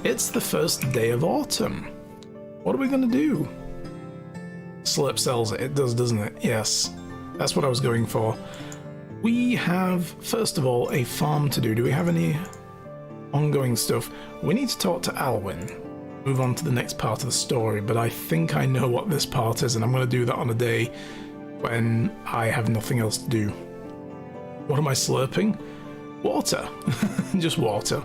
It's the first day of autumn. What are we gonna do? Slurp sells it. It does, doesn't it? Yes. That's what I was going for. We have, first of all, a farm to do. Do we have any ongoing stuff? We need to talk to Alwyn. Move on to the next part of the story, but I think I know what this part is, and I'm going to do that on a day when I have nothing else to do. What am I slurping? Water. Just water.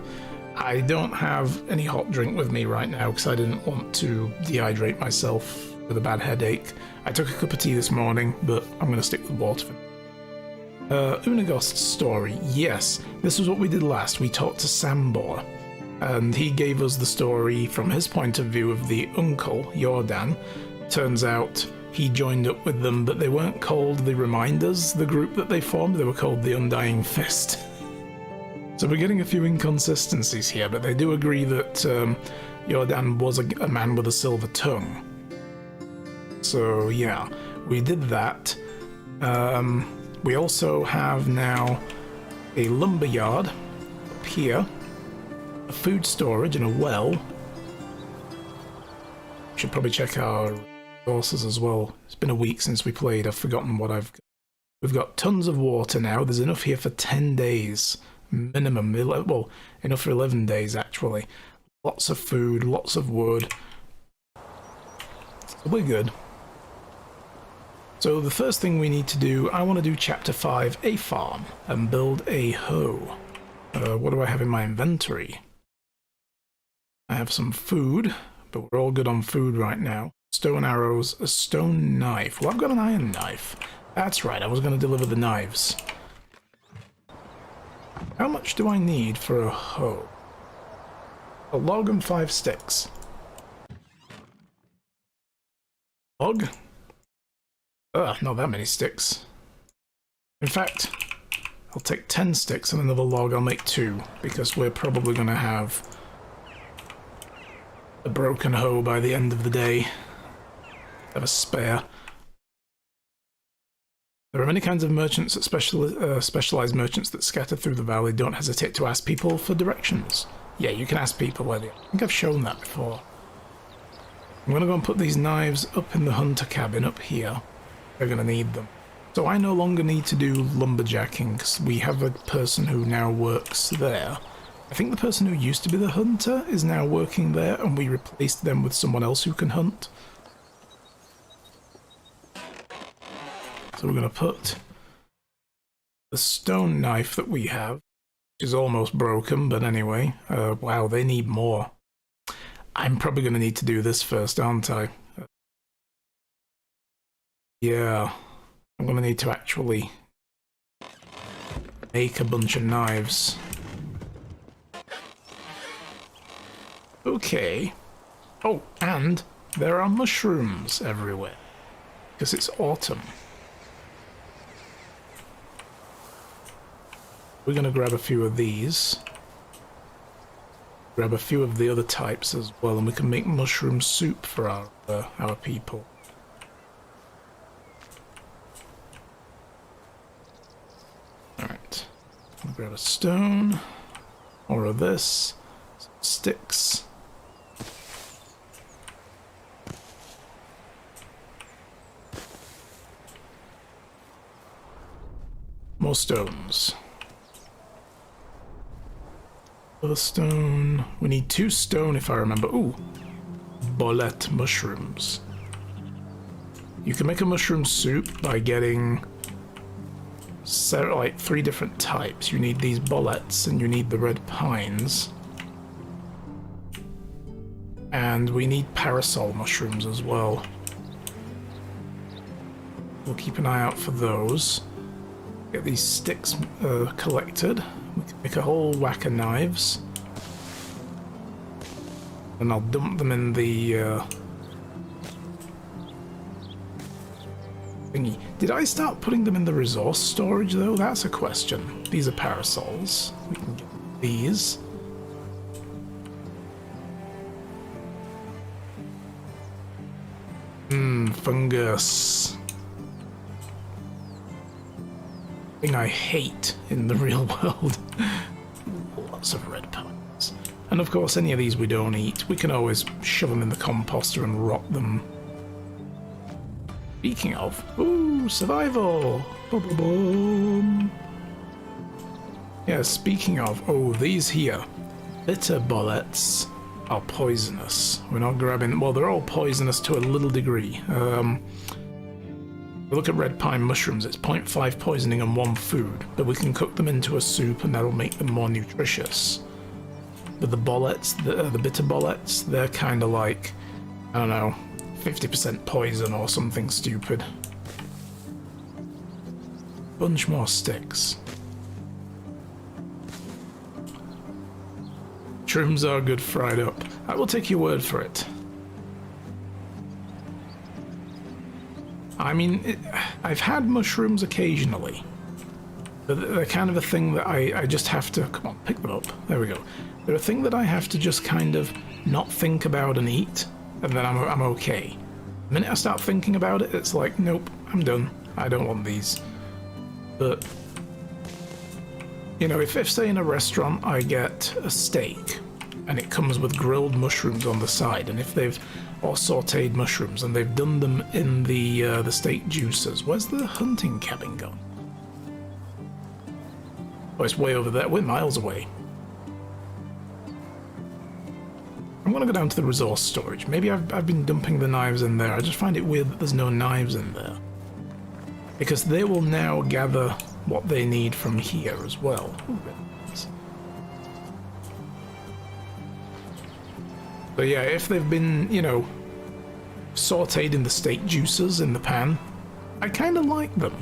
I don't have any hot drink with me right now because I didn't want to dehydrate myself with a bad headache. I took a cup of tea this morning, but I'm going to stick with water for Unagost's story. Yes, this was what we did last. We talked to Sambor, and he gave us the story from his point of view of the uncle, Jordan. Turns out he joined up with them, but they weren't called the Reminders, the group that they formed. They were called the Undying Fist. So we're getting a few inconsistencies here, but they do agree that Jordan was a man with a silver tongue. So yeah, we did that. We also have now a lumber yard up here, a food storage and a well. Should probably check our resources as well. It's been a week since we played. I've forgotten what I've got. We've got tons of water now. There's enough here for 10 days minimum. Well, enough for 11 days actually. Lots of food, lots of wood. So we're good. So the first thing we need to do, I want to do Chapter 5, a farm, and build a hoe. What do I have in my inventory? I have some food, but we're all good on food right now. Stone arrows, a stone knife. Well, I've got an iron knife. That's right, I was going to deliver the knives. How much do I need for a hoe? A log and 5 sticks. Log? Ugh, not that many sticks. In fact, I'll take 10 sticks and another log. I'll make 2, because we're probably going to have a broken hoe by the end of the day. Have a spare. There are many kinds of merchants, specialized merchants that scatter through the valley. Don't hesitate to ask people for directions. Yeah, you can ask people where they are. I think I've shown that before. I'm going to go and put these knives up in the hunter cabin up here. They're going to need them. So I no longer need to do lumberjacking because we have a person who now works there. I think the person who used to be the hunter is now working there, and we replaced them with someone else who can hunt. So we're going to put the stone knife that we have, which is almost broken, but anyway. Wow, they need more. I'm probably going to need to do this first, aren't I? Yeah, I'm going to need to actually make a bunch of knives. Okay. Oh, and there are mushrooms everywhere, because it's autumn. We're going to grab a few of these. Grab a few of the other types as well, and we can make mushroom soup for our people. Alright. I'll grab a stone. More of this. Some sticks. More stones. Another stone. We need 2 stone if I remember. Ooh. Bolette mushrooms. You can make a mushroom soup by getting like 3 different types. You need these bolettes and you need the red pines. And we need parasol mushrooms as well. We'll keep an eye out for those. Get these sticks collected. We can make a whole whack of knives. And I'll dump them in the thingy. Did I start putting them in the resource storage though? That's a question. These are parasols. We can get these. Fungus. Thing I hate in the real world. Lots of red pines. And of course, any of these we don't eat. We can always shove them in the composter and rot them. Speaking of, ooh, survival! Boom. Yeah, speaking of, oh, these here, bitter bullets are poisonous. We're not grabbing, well, they're all poisonous to a little degree. Look at red pine mushrooms, it's 0.5 poisoning and 1 food, but we can cook them into a soup and that'll make them more nutritious. But the bullets, the bitter bullets, they're kind of like, I don't know, 50% poison or something stupid. Bunch more sticks. Shrooms are good fried up. I will take your word for it. I mean, I've had mushrooms occasionally. But they're kind of a thing that I just have to... Come on, pick them up. There we go. They're a thing that I have to just kind of not think about and eat, and then I'm okay. The minute I start thinking about it, it's like, nope, I'm done. I don't want these. But, you know, if say in a restaurant I get a steak, and it comes with grilled mushrooms on the side, and if they've... or sauteed mushrooms, and they've done them in the steak juices. Where's the hunting cabin gone? Oh, it's way over there. We're miles away. I'm gonna go down to the resource storage. Maybe I've been dumping the knives in there. I just find it weird that there's no knives in there. Because they will now gather what they need from here as well. Ooh, so yeah, if they've been, you know, sauteed in the steak juices in the pan, I kind of like them.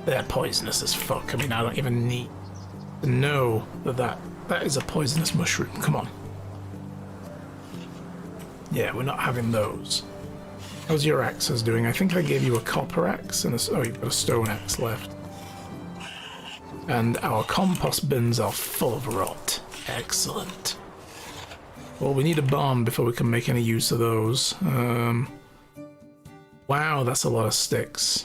They're poisonous as fuck. I mean, I don't even need to know that is a poisonous mushroom. Come on. Yeah, we're not having those. How's your axes doing? I think I gave you a copper axe and oh, you've got a stone axe left. And our compost bins are full of rot. Excellent. Well, we need a barn before we can make any use of those. Wow, that's a lot of sticks.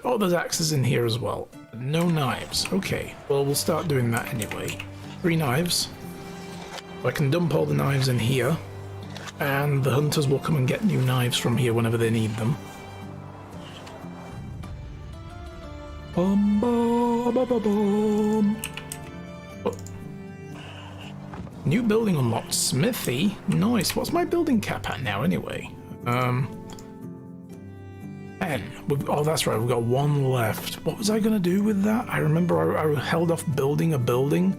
Oh, there's axes in here as well. No knives. Okay, well, we'll start doing that anyway. 3 knives. So I can dump all the knives in here, and the hunters will come and get new knives from here whenever they need them. Bum, bum, bum, bum, bum. New building unlocked. Smithy. Nice. What's my building cap at now anyway? 10. Oh, that's right. We've got 1 left. What was I going to do with that? I remember I held off building a building.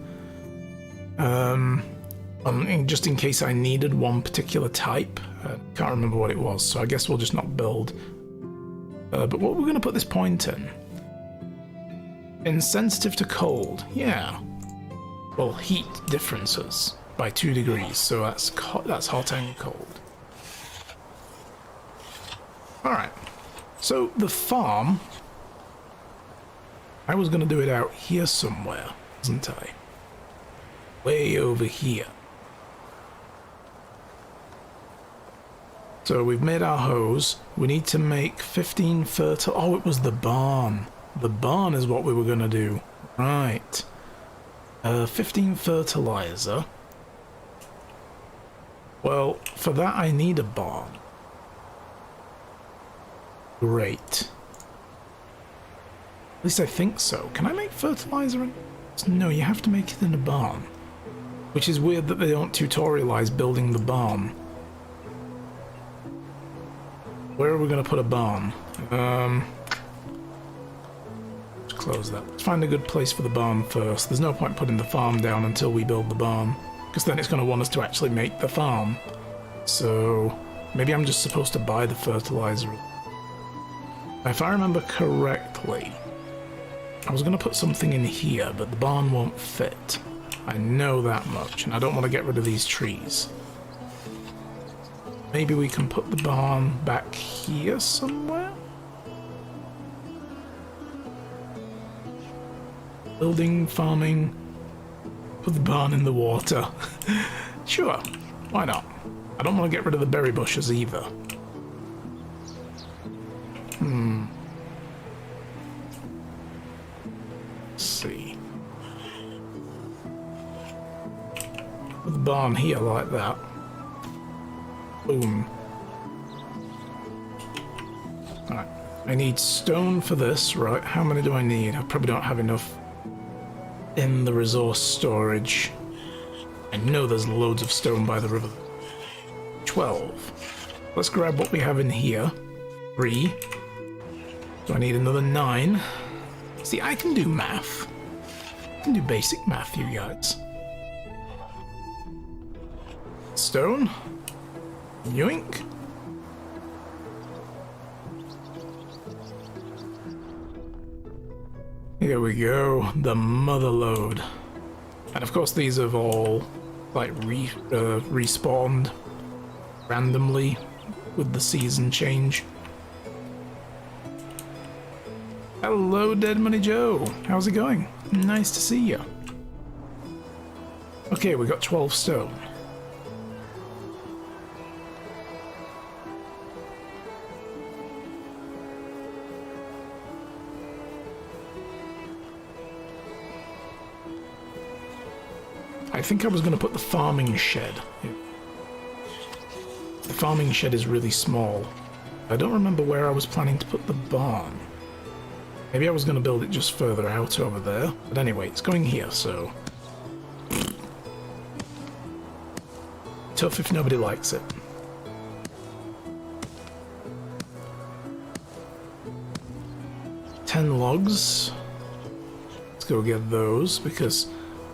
Just in case I needed one particular type. Can't remember what it was, so I guess we'll just not build. But what we're going to put this point in? Insensitive to cold. Yeah. Well, heat differences by 2 degrees, so that's hot and cold. Alright, so the farm, I was going to do it out here somewhere, wasn't I? Way over here. So we've made our hose, we need to make 15 fertile... Oh, it was the barn. The barn is what we were going to do. Right. 15 fertilizer. Well, for that I need a barn. Great. At least I think so. Can I make fertilizer in... No, you have to make it in a barn. Which is weird that they don't tutorialize building the barn. Where are we going to put a barn? Close that. Let's find a good place for the barn first. There's no point putting the farm down until we build the barn, because then it's going to want us to actually make the farm. So maybe I'm just supposed to buy the fertilizer. If I remember correctly, I was going to put something in here, but the barn won't fit. I know that much, and I don't want to get rid of these trees. Maybe we can put the barn back here somewhere? Building, farming, put the barn in the water. Sure, why not? I don't want to get rid of the berry bushes either. Let's see. barn here like that. Boom. Alright, I need stone for this, right? How many do I need? I probably don't have enough in the resource storage. I know there's loads of stone by the river. 12. Let's grab what we have in here. 3. So I need another 9. See, I can do math. I can do basic math, you guys. Stone. Yoink. Here we go, the mother lode. And of course these have all like respawned randomly with the season change. Hello, Dead Money Joe. How's it going? Nice to see you. Okay, we got 12 stone. I think I was going to put the farming shed. The farming shed is really small. I don't remember where I was planning to put the barn. Maybe I was going to build it just further out over there. But anyway, it's going here, so... Tough if nobody likes it. Ten logs. Let's go get those, because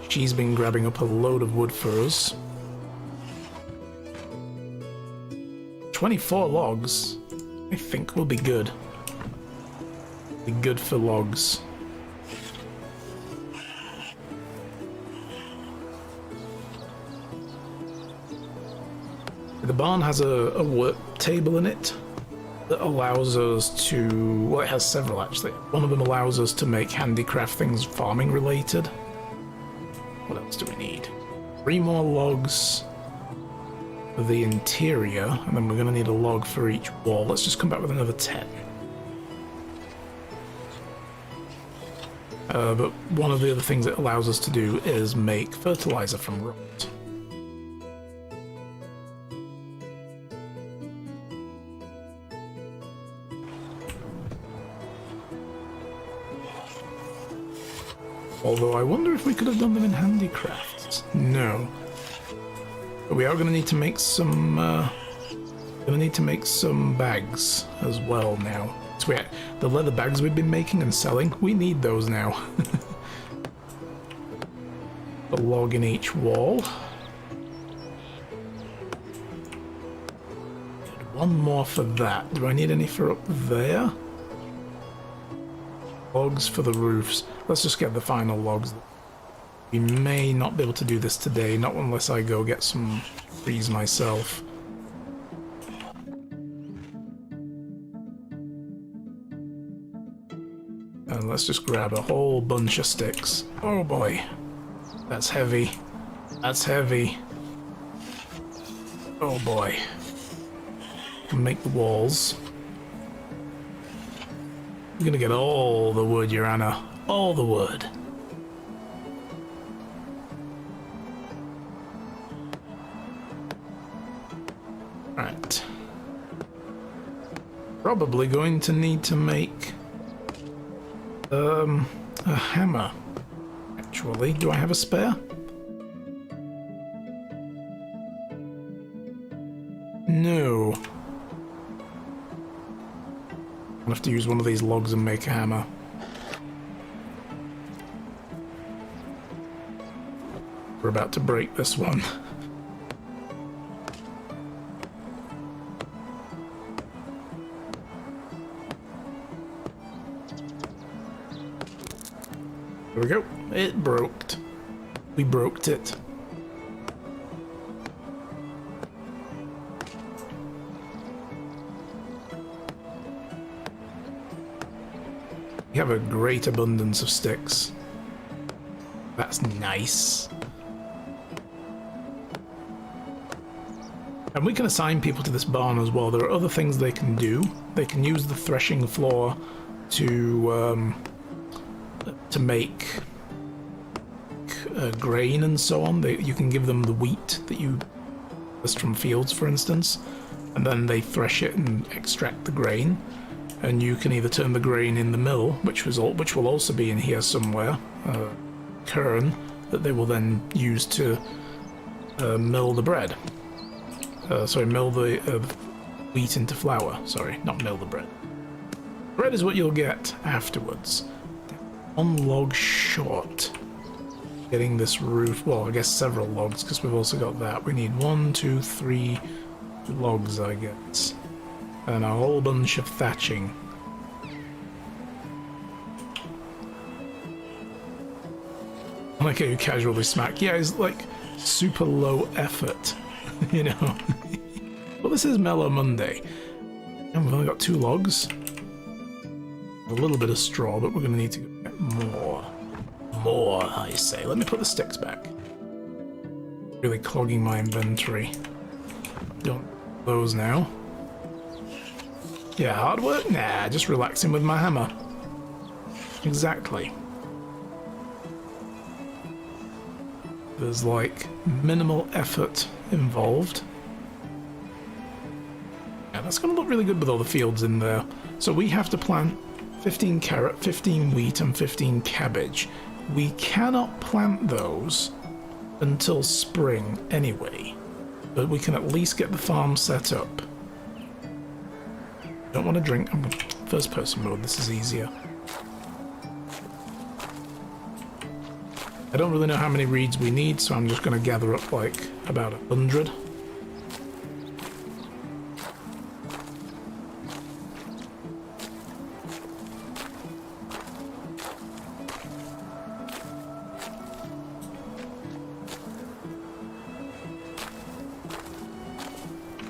she's been grabbing up a load of wood for us. 24 logs, I think will be good. Be good for logs. The barn has a work table in it that allows us to... well, it has several actually. One of them allows us to make handicraft things farming related. What else do we need? 3 more logs for the interior, and then we're going to need a log for each wall. Let's just come back with another 10. But one of the other things it allows us to do is make fertilizer from rot. Although I wonder if we could have done them in handicrafts. No. But we are going to need to make some... bags as well now. So the leather bags we've been making and selling, we need those now. A log in each wall. One more for that. Do I need any for up there? Logs for the roofs. Let's just get the final logs. We may not be able to do this today, not unless I go get some trees myself. And let's just grab a whole bunch of sticks. Oh boy. That's heavy. That's heavy. Oh boy. Make the walls. We're gonna get all the wood, Your Honor. All the wood. Right. Probably going to need to make a hammer. Actually, do I have a spare? No. I'll have to use one of these logs and make a hammer. We're about to break this one. There we go. It broke. We broke it. We have a great abundance of sticks. That's nice. And we can assign people to this barn as well. There are other things they can do. They can use the threshing floor to make grain and so on. You can give them the wheat that you harvest from fields, for instance, and then they thresh it and extract the grain. And you can either turn the grain in the mill, which will also be in here somewhere, kern, that they will then use to mill the bread. Sorry, mill the wheat into flour. Sorry, not mill the bread. Bread is what you'll get afterwards. One log short. Getting this roof, well, I guess several logs, because we've also got that. We need 1, 2, 3 logs, I guess. And a whole bunch of thatching. I like how you casually smack. Yeah, it's like super low effort, you know. Well, this is Mellow Monday. And we've only got 2 logs. A little bit of straw, but we're going to need to get more. More, I say. Let me put the sticks back. Really clogging my inventory. Don't those now. Yeah, hard work? Nah, just relaxing with my hammer. Exactly. There's like minimal effort involved. Yeah, that's going to look really good with all the fields in there. So we have to plant 15 carrot, 15 wheat, and 15 cabbage. We cannot plant those until spring anyway, but we can at least get the farm set up. Don't want to drink. I'm in first person mode, this is easier. I don't really know how many reeds we need, so I'm just going to gather up like about 100.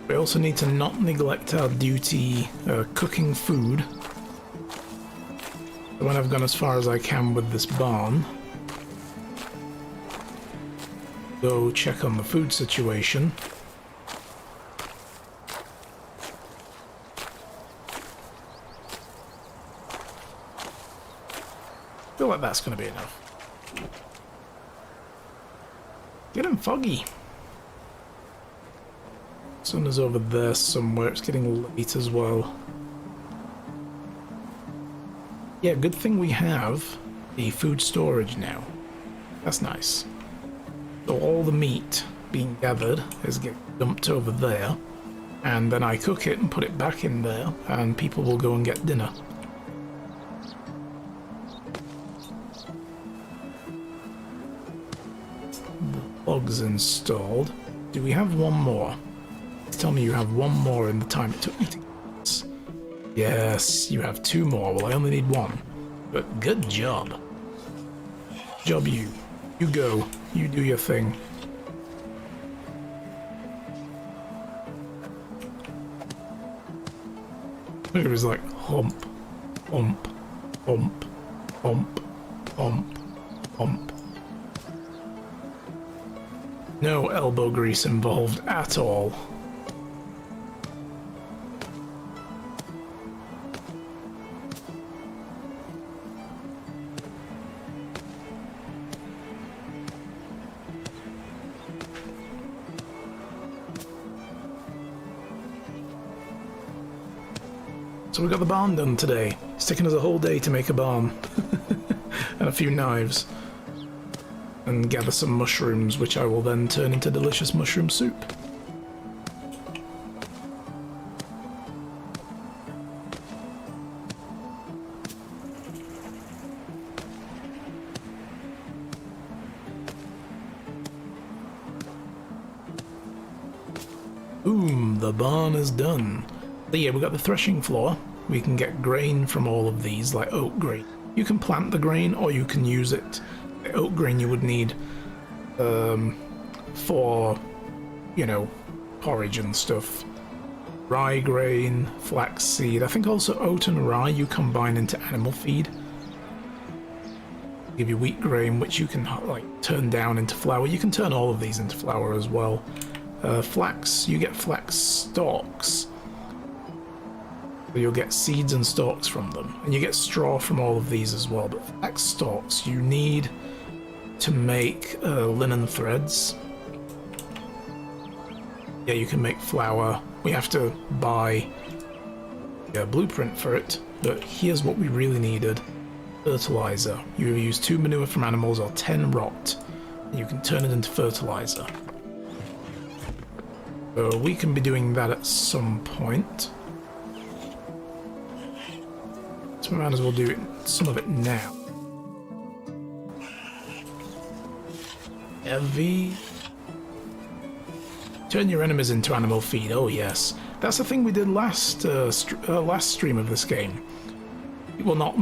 We also need to not neglect our duty cooking food. When I've gone as far as I can with this barn, go check on the food situation. I feel like that's going to be enough. Getting foggy. Sun is over there somewhere. It's getting late as well. Yeah, good thing we have the food storage now. That's nice. So all the meat being gathered is getting dumped over there, and then I cook it and put it back in there, and people will go and get dinner. The logs installed. Do we have one more? Tell me you have one more in the time it took me to get this. Yes, you have 2 more. Well, I only need 1. But good job. Job you. You go. You do your thing. It was like hump, hump, hump, hump, hump, hump. No elbow grease involved at all. So we got the barn done today. It's taken us a whole day to make a barn. And a few knives. And gather some mushrooms, which I will then turn into delicious mushroom soup. Boom, the barn is done. But yeah, we've got the threshing floor. We can get grain from all of these, like oat grain. You can plant the grain, or you can use it. The oat grain you would need for, you know, porridge and stuff. Rye grain, flaxseed. I think also oat and rye you combine into animal feed. Give you wheat grain, which you can like turn down into flour. You can turn all of these into flour as well. Flax, you get flax stalks. So you'll get seeds and stalks from them. And you get straw from all of these as well. But flax stalks, you need to make linen threads. Yeah, you can make flour. We have to buy a blueprint for it, but here's what we really needed. Fertilizer. You use 2 manure from animals or 10 rot, and you can turn it into fertilizer. So we can be doing that at some point. So we might as well do it, some of it now. Heavy. Turn your enemies into animal feed. Oh yes, that's the thing we did last last stream of this game. Well,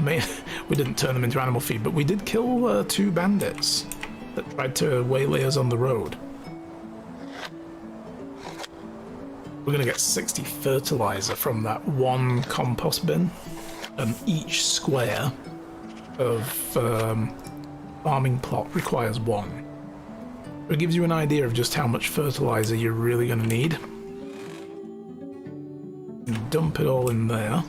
we didn't turn them into animal feed, but we did kill 2 bandits that tried to waylay us on the road. We're gonna get 60 fertilizer from that 1 compost bin, and each square of farming plot requires 1. It gives you an idea of just how much fertilizer you're really gonna need. And dump it all in there.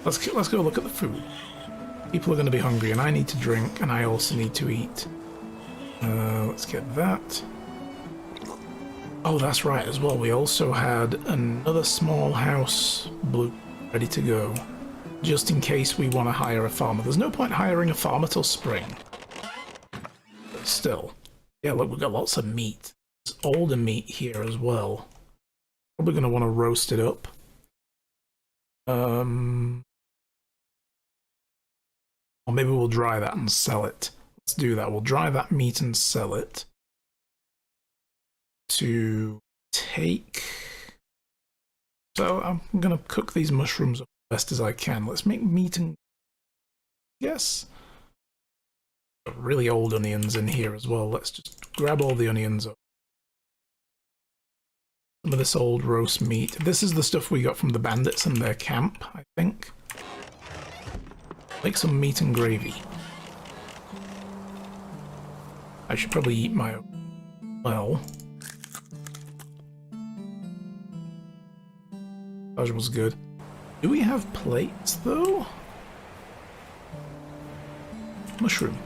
Let's go look at the food. People are going to be hungry, and I need to drink, and I also need to eat. Let's get that. Oh, that's right as well. We also had another small house blue ready to go, just in case we want to hire a farmer. There's no point hiring a farmer till spring. But still. Yeah, look, we've got lots of meat. There's older meat here as well. Probably going to want to roast it up. Or maybe we'll dry that and sell it. Let's do that. We'll dry that meat and sell it. To take... So I'm going to cook these mushrooms as best as I can. Let's make meat and... Yes. Got really old onions in here as well. Let's just grab all the onions up. Some of this old roast meat. This is the stuff we got from the bandits in their camp, I think. Make some meat and gravy. I should probably eat my own. Well. That was good. Do we have plates, though? Mushroom.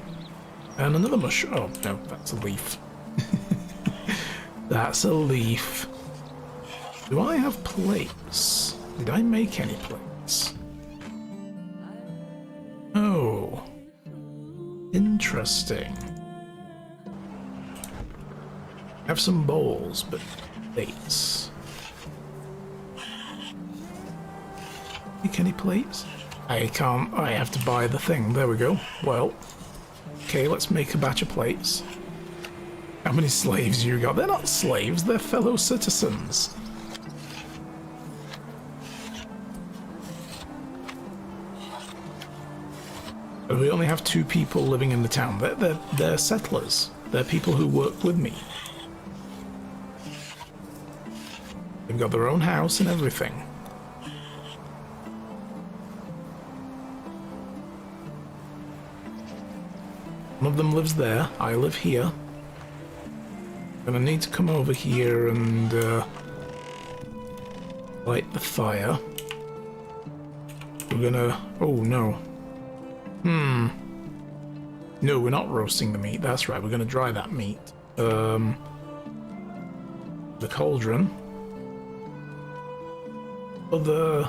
And another mushroom. Oh, no, that's a leaf. That's a leaf. Do I have plates? Did I make any plates? Oh. Interesting. I have some bowls, but plates. Make any plates? I can't. I have to buy the thing. There we go. Well. Okay, let's make a batch of plates. How many slaves you got? They're not slaves, they're fellow citizens. We only have 2 people living in the town. They're settlers. They're people who work with me. They've got their own house and everything. One of them lives there. I live here. Gonna need to come over here and light the fire. We're gonna... Oh, no. No, we're not roasting the meat. That's right. We're going to dry that meat. The cauldron. For the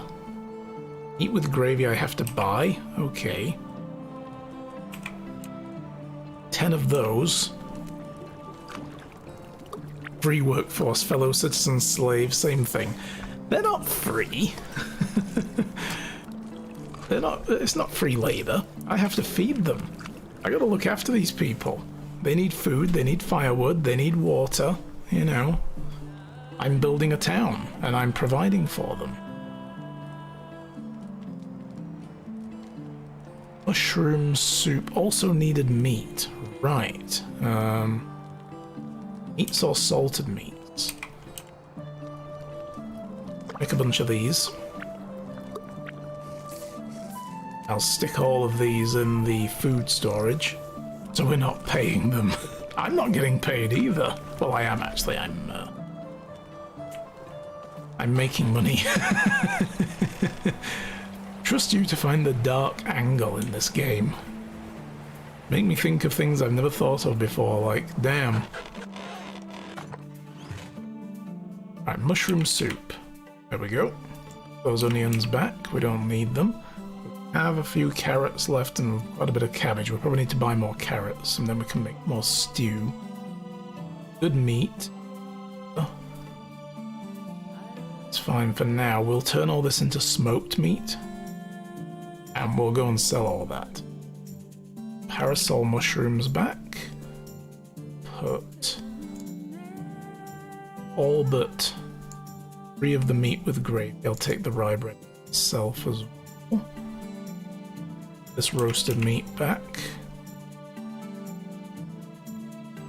meat with gravy I have to buy. Okay. 10 of those. Free workforce, fellow citizens, slaves, same thing. They're not free. They're not. It's not free labor. I have to feed them. I gotta look after these people. They need food, they need firewood, they need water, you know. I'm building a town, and I'm providing for them. Mushroom soup also needed meat. Right. Meats or salted meats? Make a bunch of these. I'll stick all of these in the food storage, so we're not paying them. I'm not getting paid either. Well, I am actually. I'm making money. Trust you to find the dark angle in this game. Make me think of things I've never thought of before, like, damn. Alright, mushroom soup. There we go. Those onions back, we don't need them. We have a few carrots left and quite a bit of cabbage. We'll probably need to buy more carrots and then we can make more stew. Good meat. Oh. It's fine for now. We'll turn all this into smoked meat. And we'll go and sell all that. Parasol mushrooms back. Put all but 3 of the meat with gravy. I'll take the rye bread itself as well. This roasted meat back.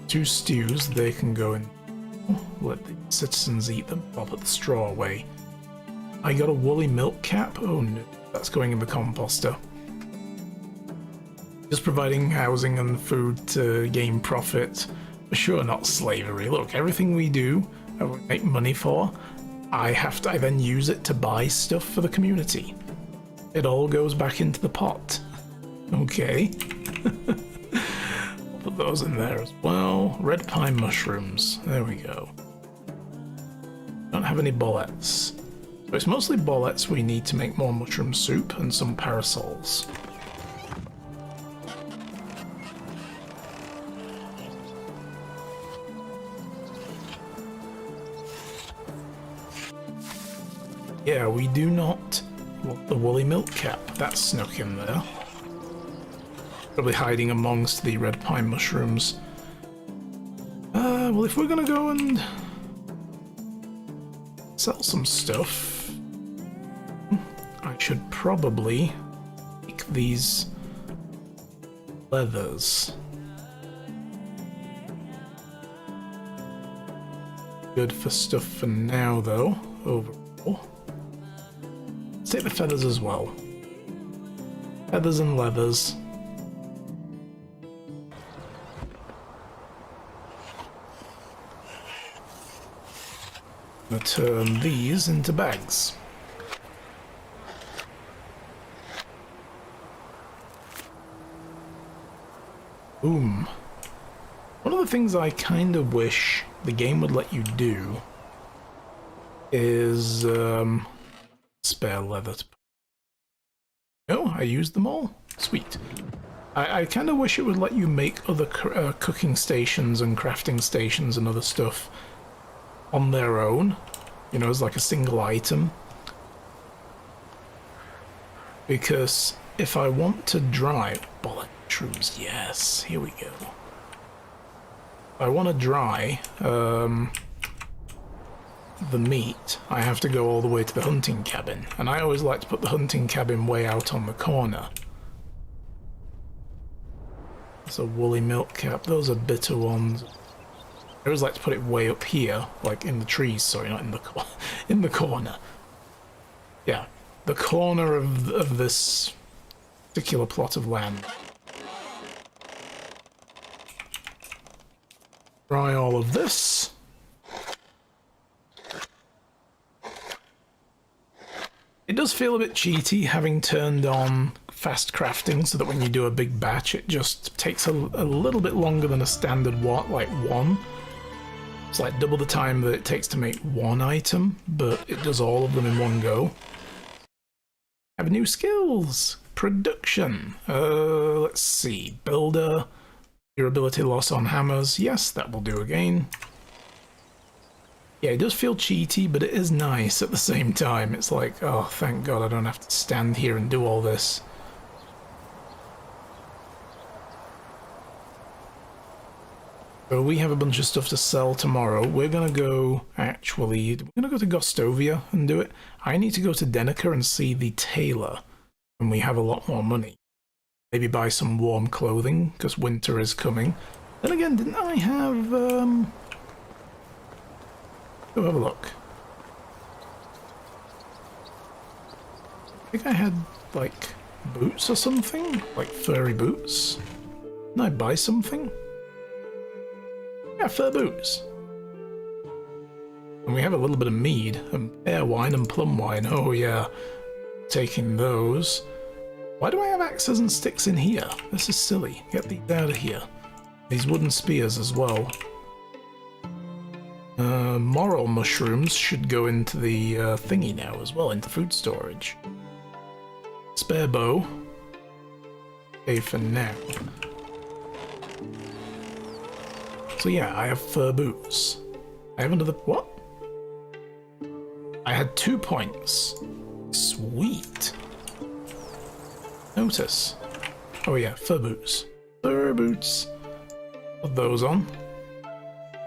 2 stews, they can go in. Let the citizens eat them. I'll put the straw away. I got a woolly milk cap. Oh no, that's going in the composter. Just providing housing and food to gain profit. For sure, not slavery. Look, everything we do, and we make money for, I then use it to buy stuff for the community. It all goes back into the pot. Okay. I'll put those in there as well. Red pine mushrooms. There we go. Don't have any bullets. So it's mostly bullets we need to make more mushroom soup and some parasols. Yeah, we do not want the woolly milk cap. That's snuck in there. Probably hiding amongst the red pine mushrooms. Well, if we're gonna go and sell some stuff, I should probably make these leathers. Good for stuff for now, though, overall. Let's take the feathers as well. Feathers and leathers. I'm gonna turn these into bags. Boom. One of the things I kind of wish the game would let you do is spare leather. Oh, I used them all? Sweet. I kind of wish it would let you make other cooking stations and crafting stations and other stuff on their own, you know, as like a single item. Because if I want to dry bullet shrooms, yes, here we go. If I want to dry the meat, I have to go all the way to the hunting cabin, and I always like to put the hunting cabin way out on the corner. It's a woolly milk cap. Those are bitter ones. I always like to put it way up here, like in the trees. Sorry, not in the in the corner. Yeah, the corner of this particular plot of land. Try all of this. It does feel a bit cheaty having turned on fast crafting so that when you do a big batch it just takes a little bit longer than a standard one. It's like double the time that it takes to make one item, but it does all of them in one go. Have new skills! Production! Let's see. Builder. Durability loss on hammers. Yes, that will do again. Yeah, it does feel cheaty, but it is nice at the same time. It's like, oh, thank God I don't have to stand here and do all this. So we have a bunch of stuff to sell tomorrow. We're gonna go, actually, we're gonna go to Gostovia and do it. I need to go to Denica and see the tailor when we have a lot more money. Maybe buy some warm clothing, because winter is coming. Then again, didn't I have, go have a look. I think I had, like, boots or something? Like furry boots? Didn't I buy something? Yeah, fur boots. And we have a little bit of mead, and pear wine and plum wine. Oh yeah. Taking those. Why do I have axes and sticks in here? This is silly. Get these out of here. These wooden spears as well. Moral mushrooms should go into the thingy now as well, into food storage. Spare bow. Okay, for now. So yeah, I have fur boots. I have another... what? I had 2 points. Sweet. Notice. Oh yeah, fur boots. Fur boots. Put those on.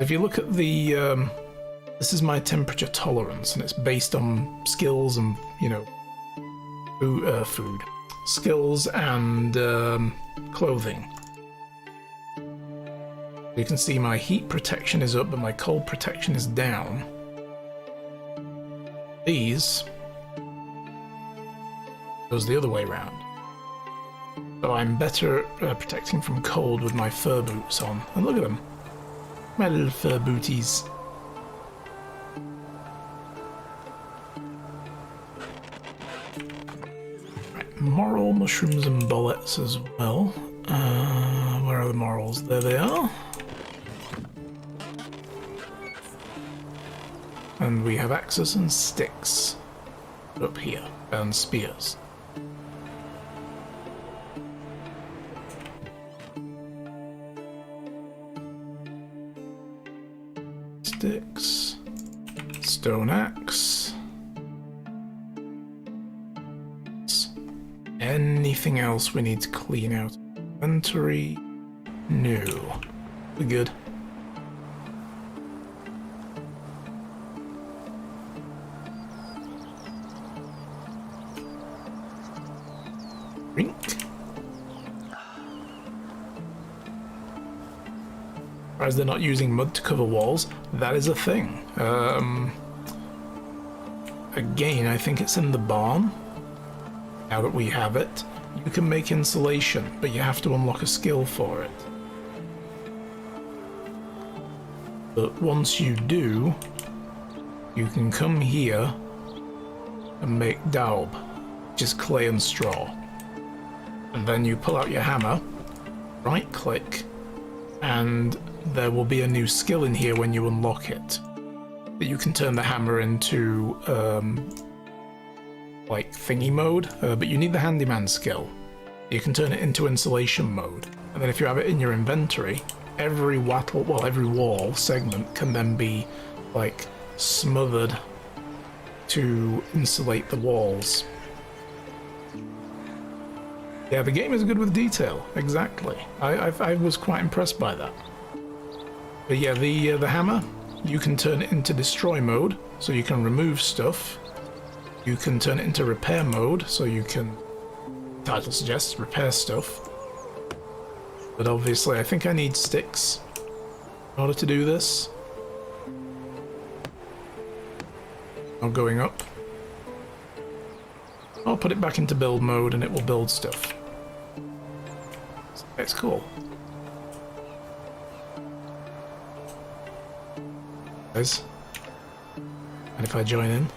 If you look at the... this is my temperature tolerance, and it's based on skills and, you know, food. Skills and clothing. You can see my heat protection is up, but my cold protection is down. These goes the other way around. So I'm better at protecting from cold with my fur boots on. And look at them. My little fur booties. Right, moral mushrooms and bullets as well. Where are the morals? There they are. And we have axes and sticks up here, and spears. Sticks, stone axe. Anything else we need to clean out? Inventory? No. We're good. Drink. As they're not using mud to cover walls, that is a thing. Again, I think it's in the barn. Now that we have it, you can make insulation, but you have to unlock a skill for it. But once you do, you can come here and make daub, which is clay and straw. And then you pull out your hammer, right click, and there will be a new skill in here when you unlock it. That you can turn the hammer into like thingy mode, but you need the handyman skill. You can turn it into insulation mode, and then if you have it in your inventory, every wall segment can then be like smothered to insulate the walls. Yeah, the game is good with detail. Exactly. I was quite impressed by that. But yeah, the hammer, you can turn it into destroy mode, so you can remove stuff. You can turn it into repair mode, so you can, title suggests, repair stuff. But obviously I think I need sticks in order to do this. Not going up. I'll put it back into build mode and it will build stuff. It's cool. Guys, and if I join in,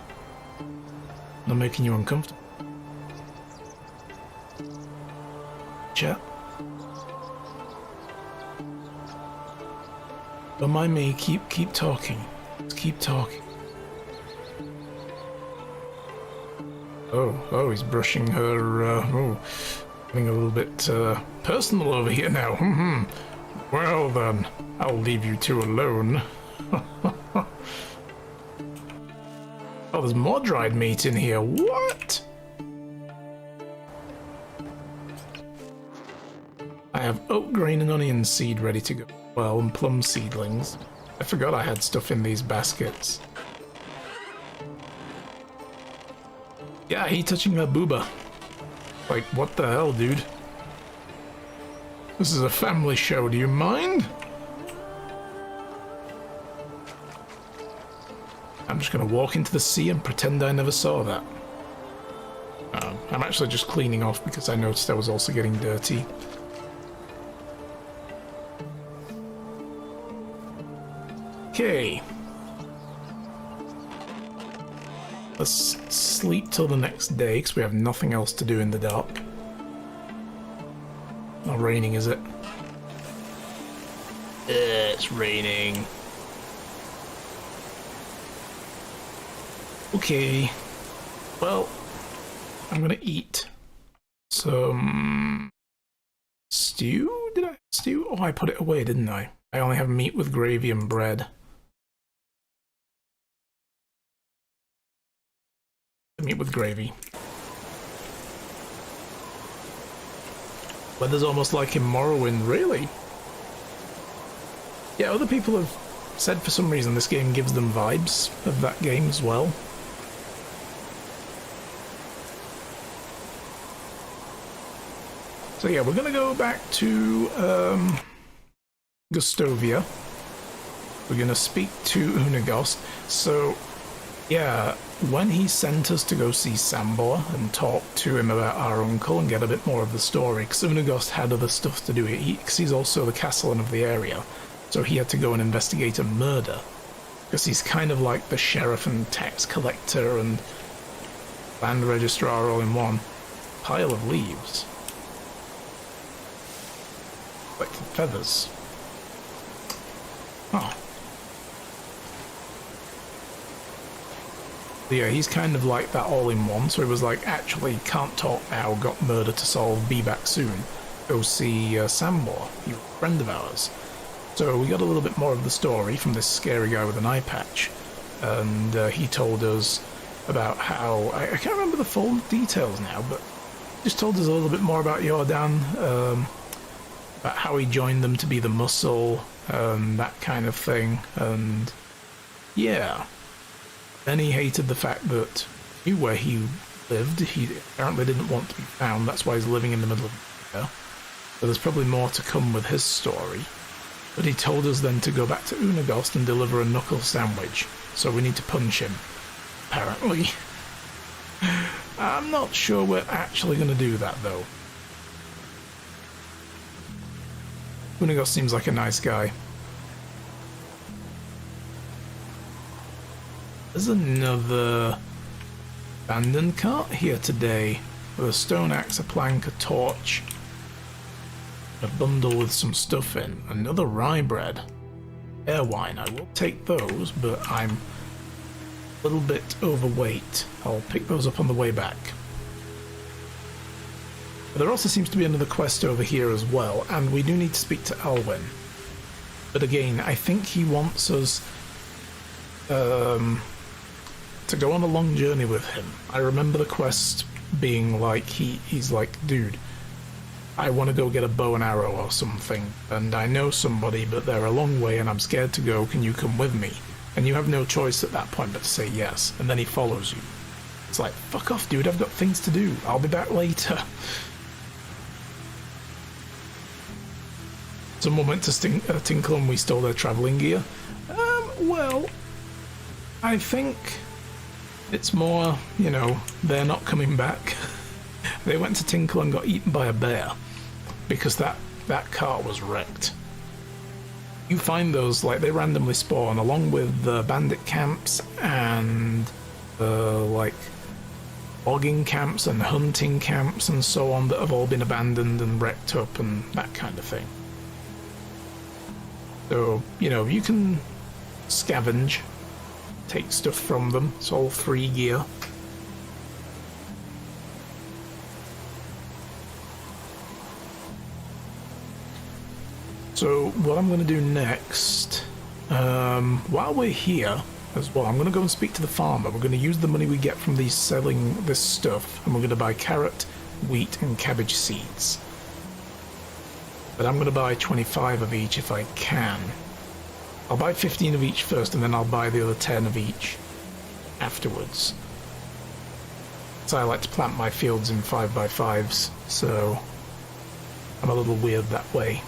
I'm making you uncomfortable. Chat. Don't mind me, keep talking. Just keep talking. Oh, he's brushing her, getting a little bit personal over here now. Well then, I'll leave you two alone. Oh, there's more dried meat in here. What? I have oat grain and onion seed ready to go. Well, and plum seedlings. I forgot I had stuff in these baskets. Yeah, he touching her booba. Like, what the hell, dude? This is a family show, do you mind? I'm just gonna walk into the sea and pretend I never saw that. I'm actually just cleaning off because I noticed I was also getting dirty. Okay. let's sleep till the next day because we have nothing else to do in the dark. Not raining, is it? It's raining. Okay. Well, I'm gonna eat some stew. Did I have stew? Oh, I put it away, didn't I? I only have meat with gravy and bread. Meat with gravy. Weather's almost like in Morrowind, really? Yeah, other people have said for some reason this game gives them vibes of that game as well. So yeah, we're gonna go back to Gustovia. We're gonna speak to Unagost. So yeah, when he sent us to go see Sambor and talk to him about our uncle and get a bit more of the story, because Unagost had other stuff to do, because he's also the castellan of the area, so he had to go and investigate a murder, because he's kind of like the sheriff and tax collector and land registrar all in one. Pile of leaves. Collected feathers. Oh. Yeah, he's kind of like that all-in-one, so he was like, actually, can't talk now, got murder to solve, be back soon. Go see Sambor, you're a friend of ours. So we got a little bit more of the story from this scary guy with an eye patch, and he told us about how, I can't remember the full details now, but just told us a little bit more about Jordan, about how he joined them to be the muscle, that kind of thing, and yeah. Then he hated the fact that he knew where he lived. He apparently didn't want to be found. That's why he's living in the middle of nowhere. So there's probably more to come with his story. But he told us then to go back to Unagost and deliver a knuckle sandwich. So we need to punch him, apparently. I'm not sure we're actually going to do that, though. Unagost seems like a nice guy. There's another abandoned cart here today with a stone axe, a plank, a torch, a bundle with some stuff in. Another rye bread. Air wine. I will take those, but I'm a little bit overweight. I'll pick those up on the way back. But there also seems to be another quest over here as well, and we do need to speak to Alwyn. But again, I think he wants us to go on a long journey with him. I remember the quest being like, he's like, dude, I want to go get a bow and arrow or something, and I know somebody, but they're a long way and I'm scared to go, can you come with me? And you have no choice at that point but to say yes, and then he follows you. It's like, fuck off, dude, I've got things to do, I'll be back later. Someone went to Tinkle and we stole their travelling gear. Well, I think it's more, you know, they're not coming back. They went to Tinkle and got eaten by a bear because that cart was wrecked. You find those, like, they randomly spawn along with the bandit camps and like logging camps and hunting camps and so on that have all been abandoned and wrecked up and that kind of thing. So, you know, you can scavenge, take stuff from them. It's all free gear. So what I'm going to do next, while we're here as well, I'm going to go and speak to the farmer. We're going to use the money we get from these selling this stuff, and we're going to buy carrot, wheat, and cabbage seeds. But I'm going to buy 25 of each if I can. I'll buy 15 of each first, and then I'll buy the other 10 of each afterwards. So I like to plant my fields in 5x5s, so I'm a little weird that way.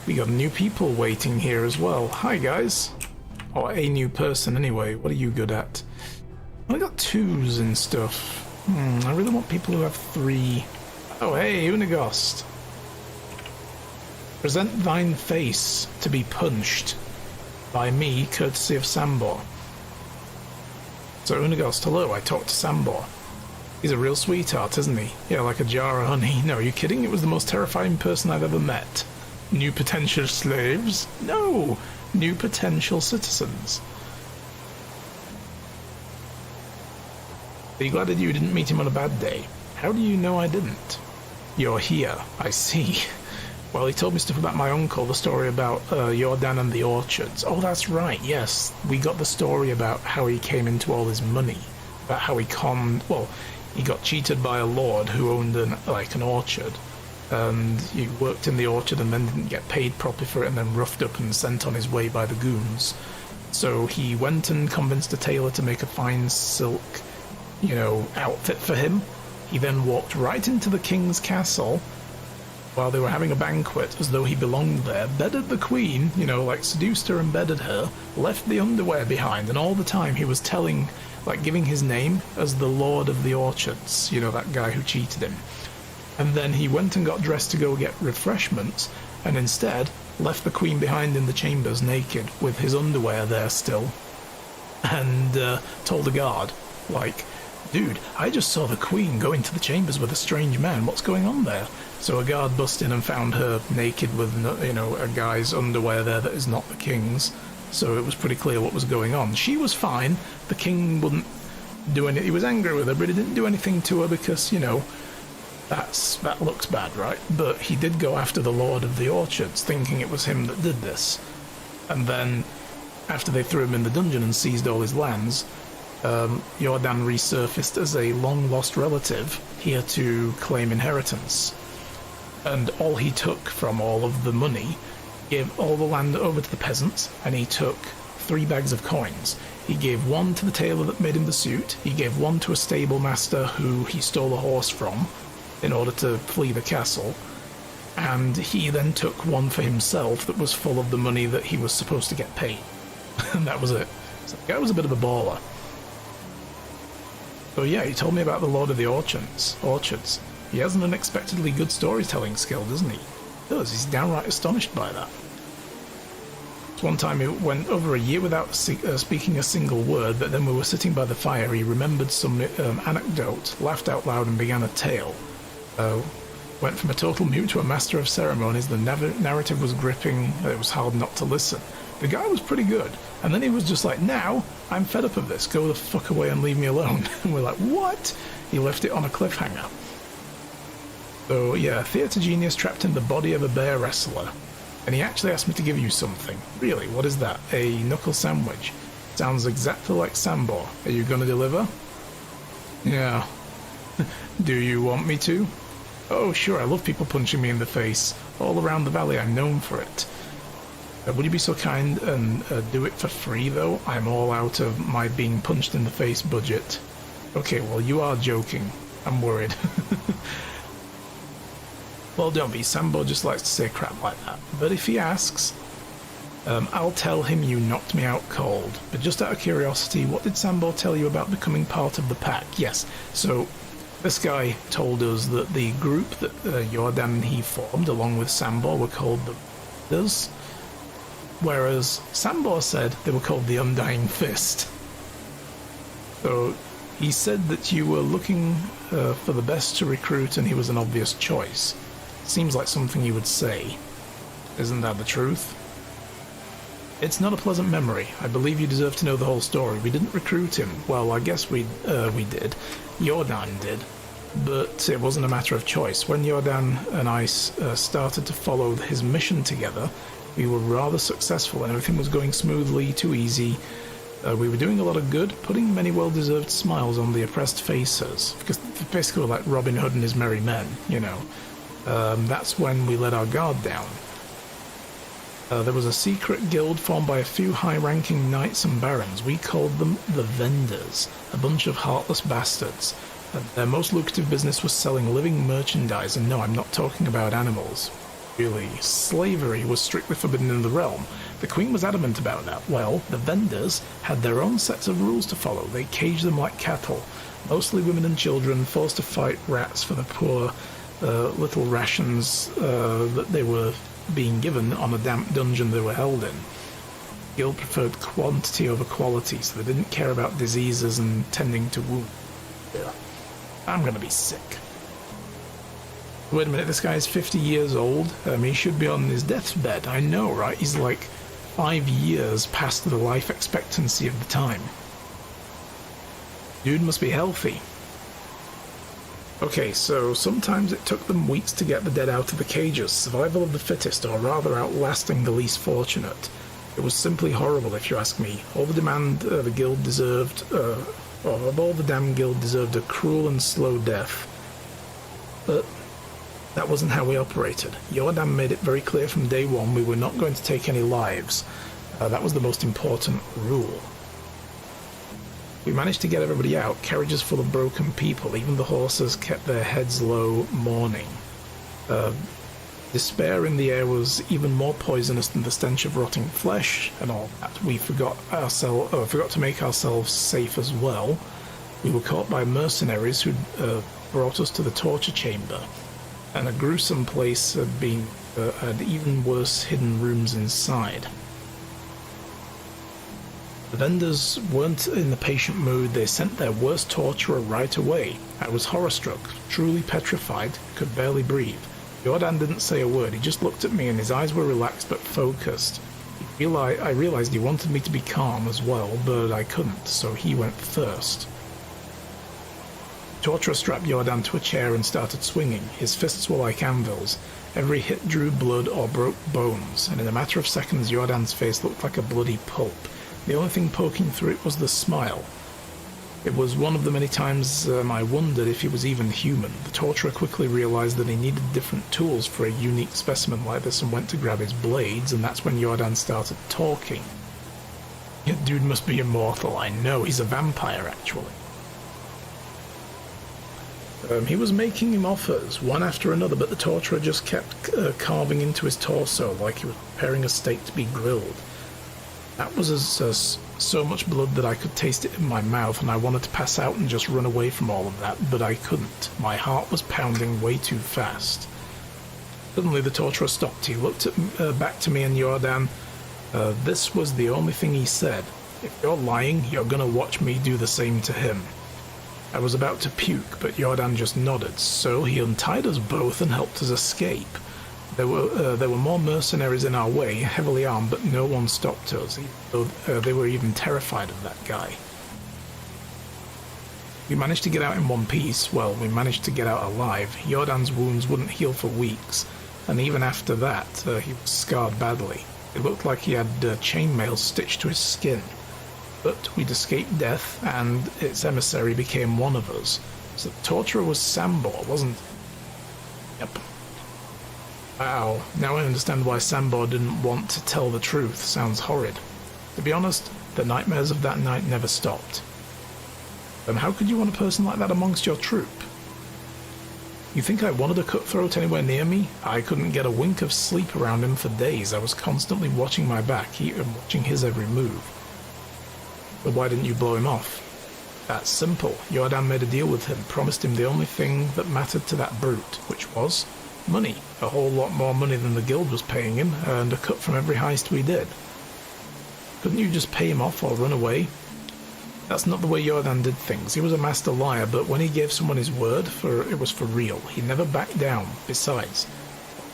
We got new people waiting here as well. Hi guys. Or a new person anyway. What are you good at? I got 2s and stuff. I really want people who have 3. Oh hey, Unagost. Present thine face to be punched. by me, courtesy of Sambor. So Una goes, hello, I talked to Sambor. He's a real sweetheart, isn't he? Yeah, like a jar of honey. No, are you kidding? It was the most terrifying person I've ever met. New potential slaves? No! New potential citizens. Are you glad that you didn't meet him on a bad day? How do you know I didn't? You're here, I see. Well, he told me stuff about my uncle, the story about Jordan and the orchards. Oh, that's right, yes. We got the story about how he came into all his money. About how he he got cheated by a lord who owned an orchard. And he worked in the orchard and then didn't get paid properly for it and then roughed up and sent on his way by the goons. So he went and convinced a tailor to make a fine silk, outfit for him. He then walked right into the king's castle while they were having a banquet as though he belonged there, bedded the queen, seduced her and bedded her, left the underwear behind, and all the time he was giving his name as the Lord of the Orchards, that guy who cheated him. And then he went and got dressed to go get refreshments, and instead left the queen behind in the chambers naked, with his underwear there still, and told the guard, dude, I just saw the queen go into the chambers with a strange man, what's going on there? So a guard bust in and found her naked with, a guy's underwear there that is not the king's. So it was pretty clear what was going on. She was fine. The king wouldn't do anything. He was angry with her, but he didn't do anything to her because, that looks bad, right? But he did go after the Lord of the Orchards, thinking it was him that did this. And then, after they threw him in the dungeon and seized all his lands, Jordan resurfaced as a long-lost relative here to claim inheritance. And all he took from all of the money, gave all the land over to the peasants, and he took 3 bags of coins. He gave 1 to the tailor that made him the suit, he gave 1 to a stable master who he stole a horse from in order to flee the castle, and he then took 1 for himself that was full of the money that he was supposed to get paid. And that was it. So the guy was a bit of a baller. So yeah, he told me about the Lord of the Orchards. He has an unexpectedly good storytelling skill, doesn't he? He does. He's downright astonished by that. One time he went over a year without speaking a single word, but then we were sitting by the fire, he remembered some anecdote, laughed out loud and began a tale. Went from a total mute to a master of ceremonies, the narrative was gripping, it was hard not to listen. The guy was pretty good, and then he was just like, now, I'm fed up of this, go the fuck away and leave me alone. And we're like, what? He left it on a cliffhanger. So yeah, theatre genius trapped in the body of a bear wrestler. And he actually asked me to give you something. Really, what is that? A knuckle sandwich. Sounds exactly like Sambor. Are you gonna deliver? Yeah. Do you want me to? Oh, sure, I love people punching me in the face. All around the valley, I'm known for it. Would you be so kind and do it for free, though? I'm all out of my being punched in the face budget. Okay, well, you are joking. I'm worried. Well, don't be. Sambor just likes to say crap like that. But if he asks, I'll tell him you knocked me out cold. But just out of curiosity, what did Sambor tell you about becoming part of the pack? Yes, so this guy told us that the group that Jordan and he formed, along with Sambor, were called the Vendors, whereas Sambor said they were called the Undying Fist. So he said that you were looking for the best to recruit and he was an obvious choice. Seems like something you would say. Isn't that the truth? It's not a pleasant memory. I believe you deserve to know the whole story. We didn't recruit him. Well, I guess we did. Jordan did. But it wasn't a matter of choice. When Jordan and I started to follow his mission together, we were rather successful and everything was going smoothly, too easy. We were doing a lot of good, putting many well-deserved smiles on the oppressed faces. Because basically we're like Robin Hood and his merry men, that's when we let our guard down. There was a secret guild formed by a few high-ranking knights and barons. We called them the Vendors, a bunch of heartless bastards. Their most lucrative business was selling living merchandise, and no, I'm not talking about animals. Really, slavery was strictly forbidden in the realm. The Queen was adamant about that. Well, the Vendors had their own sets of rules to follow. They caged them like cattle, mostly women and children, forced to fight rats for the poor little rations that they were being given on a damp dungeon they were held in. Guild preferred quantity over quality, so they didn't care about diseases and tending to wounds. Yeah. I'm gonna be sick. Wait a minute, this guy is 50 years old. He should be on his deathbed. I know, right? He's like 5 years past the life expectancy of the time. Dude must be healthy. Okay, so sometimes it took them weeks to get the dead out of the cages. Survival of the fittest, or rather outlasting the least fortunate. It was simply horrible, if you ask me. All the demand the guild deserved, or all the damn guild deserved a cruel and slow death. But that wasn't how we operated. Jordan made it very clear from day one we were not going to take any lives. That was the most important rule. We managed to get everybody out, carriages full of broken people. Even the horses kept their heads low, mourning. Despair in the air was even more poisonous than the stench of rotting flesh and all that. We forgot to make ourselves safe as well. We were caught by mercenaries who brought us to the torture chamber, and a gruesome place had even worse hidden rooms inside. The vendors weren't in the patient mood. They sent their worst torturer right away. I was horror-struck, truly petrified, could barely breathe. Jordan didn't say a word. He just looked at me and his eyes were relaxed but focused. I realized he wanted me to be calm as well, but I couldn't, so he went first. The torturer strapped Jordan to a chair and started swinging. His fists were like anvils. Every hit drew blood or broke bones, and in a matter of seconds Jordan's face looked like a bloody pulp. The only thing poking through it was the smile. It was one of the many times I wondered if he was even human. The torturer quickly realized that he needed different tools for a unique specimen like this and went to grab his blades, and that's when Jordan started talking. That dude must be immortal, I know. He's a vampire, actually. He was making him offers, one after another, but the torturer just kept carving into his torso like he was preparing a steak to be grilled. That was so much blood that I could taste it in my mouth, and I wanted to pass out and just run away from all of that, but I couldn't. My heart was pounding way too fast. Suddenly the torturer stopped. He looked back to me and Jordan. This was the only thing he said. If you're lying, you're gonna watch me do the same to him. I was about to puke, but Jordan just nodded, so he untied us both and helped us escape. There were more mercenaries in our way, heavily armed, but no one stopped us, though they were even terrified of that guy. We managed to get out in one piece. Well, we managed to get out alive. Jordan's wounds wouldn't heal for weeks, and even after that, he was scarred badly. It looked like he had chainmail stitched to his skin. But we'd escaped death, and its emissary became one of us. So the torturer was Sambor, wasn't he? Yep. Wow, now I understand why Sambor didn't want to tell the truth. Sounds horrid. To be honest, the nightmares of that night never stopped. How could you want a person like that amongst your troop? You think I wanted a cutthroat anywhere near me? I couldn't get a wink of sleep around him for days. I was constantly watching my back, and watching his every move. But why didn't you blow him off? That's simple. Jordan made a deal with him, promised him the only thing that mattered to that brute, which was money. A whole lot more money than the guild was paying him, and a cut from every heist we did. Couldn't you just pay him off or run away? That's not the way Jordan did things. He was a master liar, but when he gave someone his word, it was for real. He never backed down. Besides,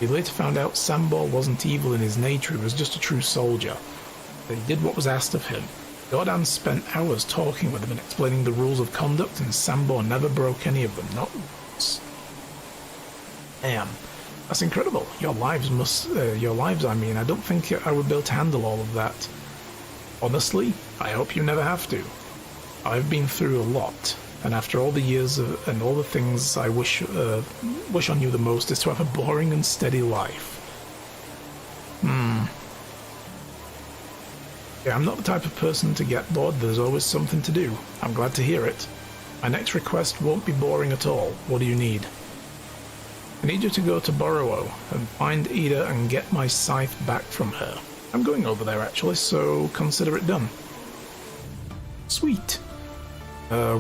we later found out Sambor wasn't evil in his nature. He was just a true soldier. That he did what was asked of him. Jordan spent hours talking with him and explaining the rules of conduct, and Sambor never broke any of them, not once. Damn, that's incredible. Your lives, I mean. I don't think I would be able to handle all of that. Honestly, I hope you never have to. I've been through a lot, and after all the years and all the things I wish on you the most is to have a boring and steady life. Yeah, I'm not the type of person to get bored. There's always something to do. I'm glad to hear it. My next request won't be boring at all. What do you need? I need you to go to Borrowo and find Ida and get my scythe back from her. I'm going over there actually, so consider it done. Sweet.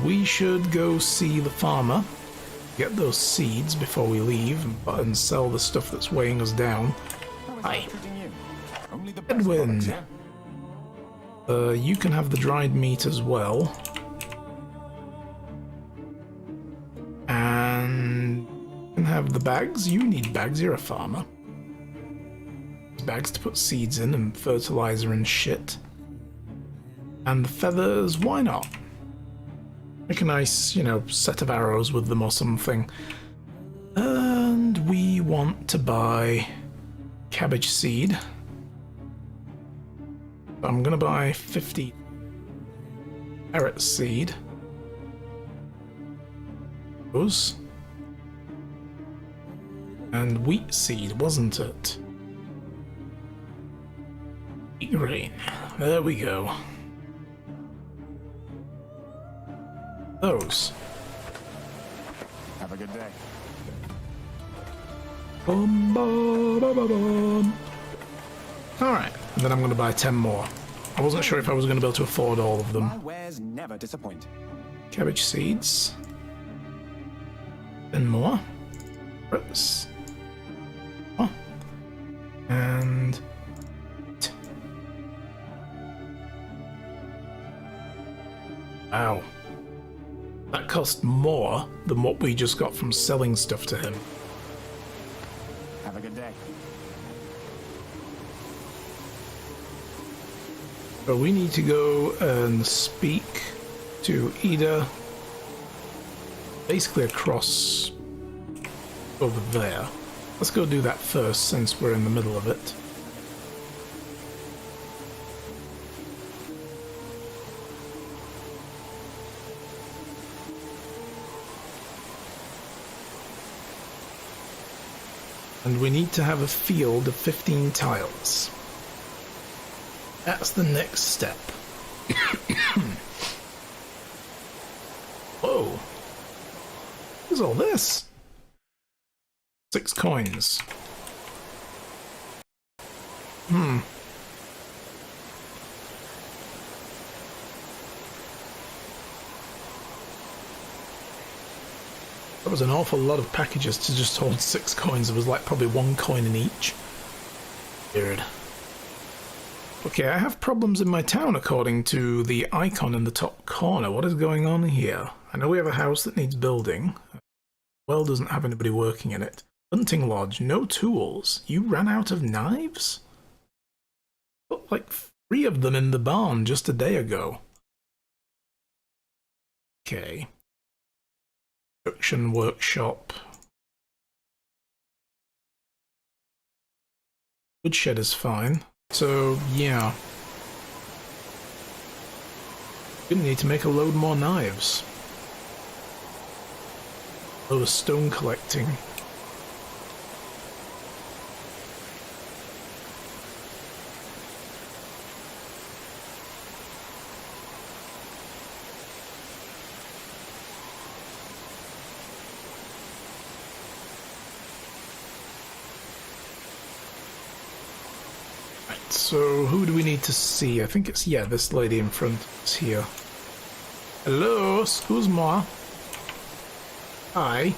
We should go see the farmer, get those seeds before we leave, and sell the stuff that's weighing us down. Hi. Edwin. You can have the dried meat as well. And you can have the bags. You need bags, you're a farmer. Bags to put seeds in and fertilizer and shit. And the feathers, why not? Make a nice, you know, set of arrows with them or something. And we want to buy cabbage seed. I'm gonna buy 50 carrot seed. Those. And wheat seed, wasn't it? Wheat grain. There we go. Those. Have a good day. Bum, ba, ba, ba, bum. Alright, and then I'm going to buy 10 more. I wasn't sure if I was going to be able to afford all of them. My wares never disappoint. Cabbage seeds. 10 more. Oops. Oh. And... Wow. That cost more than what we just got from selling stuff to him. Have a good day. So we need to go and speak to Ida, basically across over there. Let's go do that first since we're in the middle of it. And we need to have a field of 15 tiles. That's the next step. Whoa. What's all this? 6 coins. That was an awful lot of packages to just hold 6 coins. It was like probably 1 coin in each. Weird. Okay, I have problems in my town according to the icon in the top corner. What is going on here? I know we have a house that needs building. Well, doesn't have anybody working in it. Hunting lodge, no tools. You ran out of knives? Put like 3 of them in the barn just a day ago. Okay. Construction workshop. Woodshed is fine. So, yeah. Gonna need to make a load more knives. Load of stone collecting. So, who do we need to see? I think it's, yeah, this lady in front is here. Hello, excuse-moi. Hi.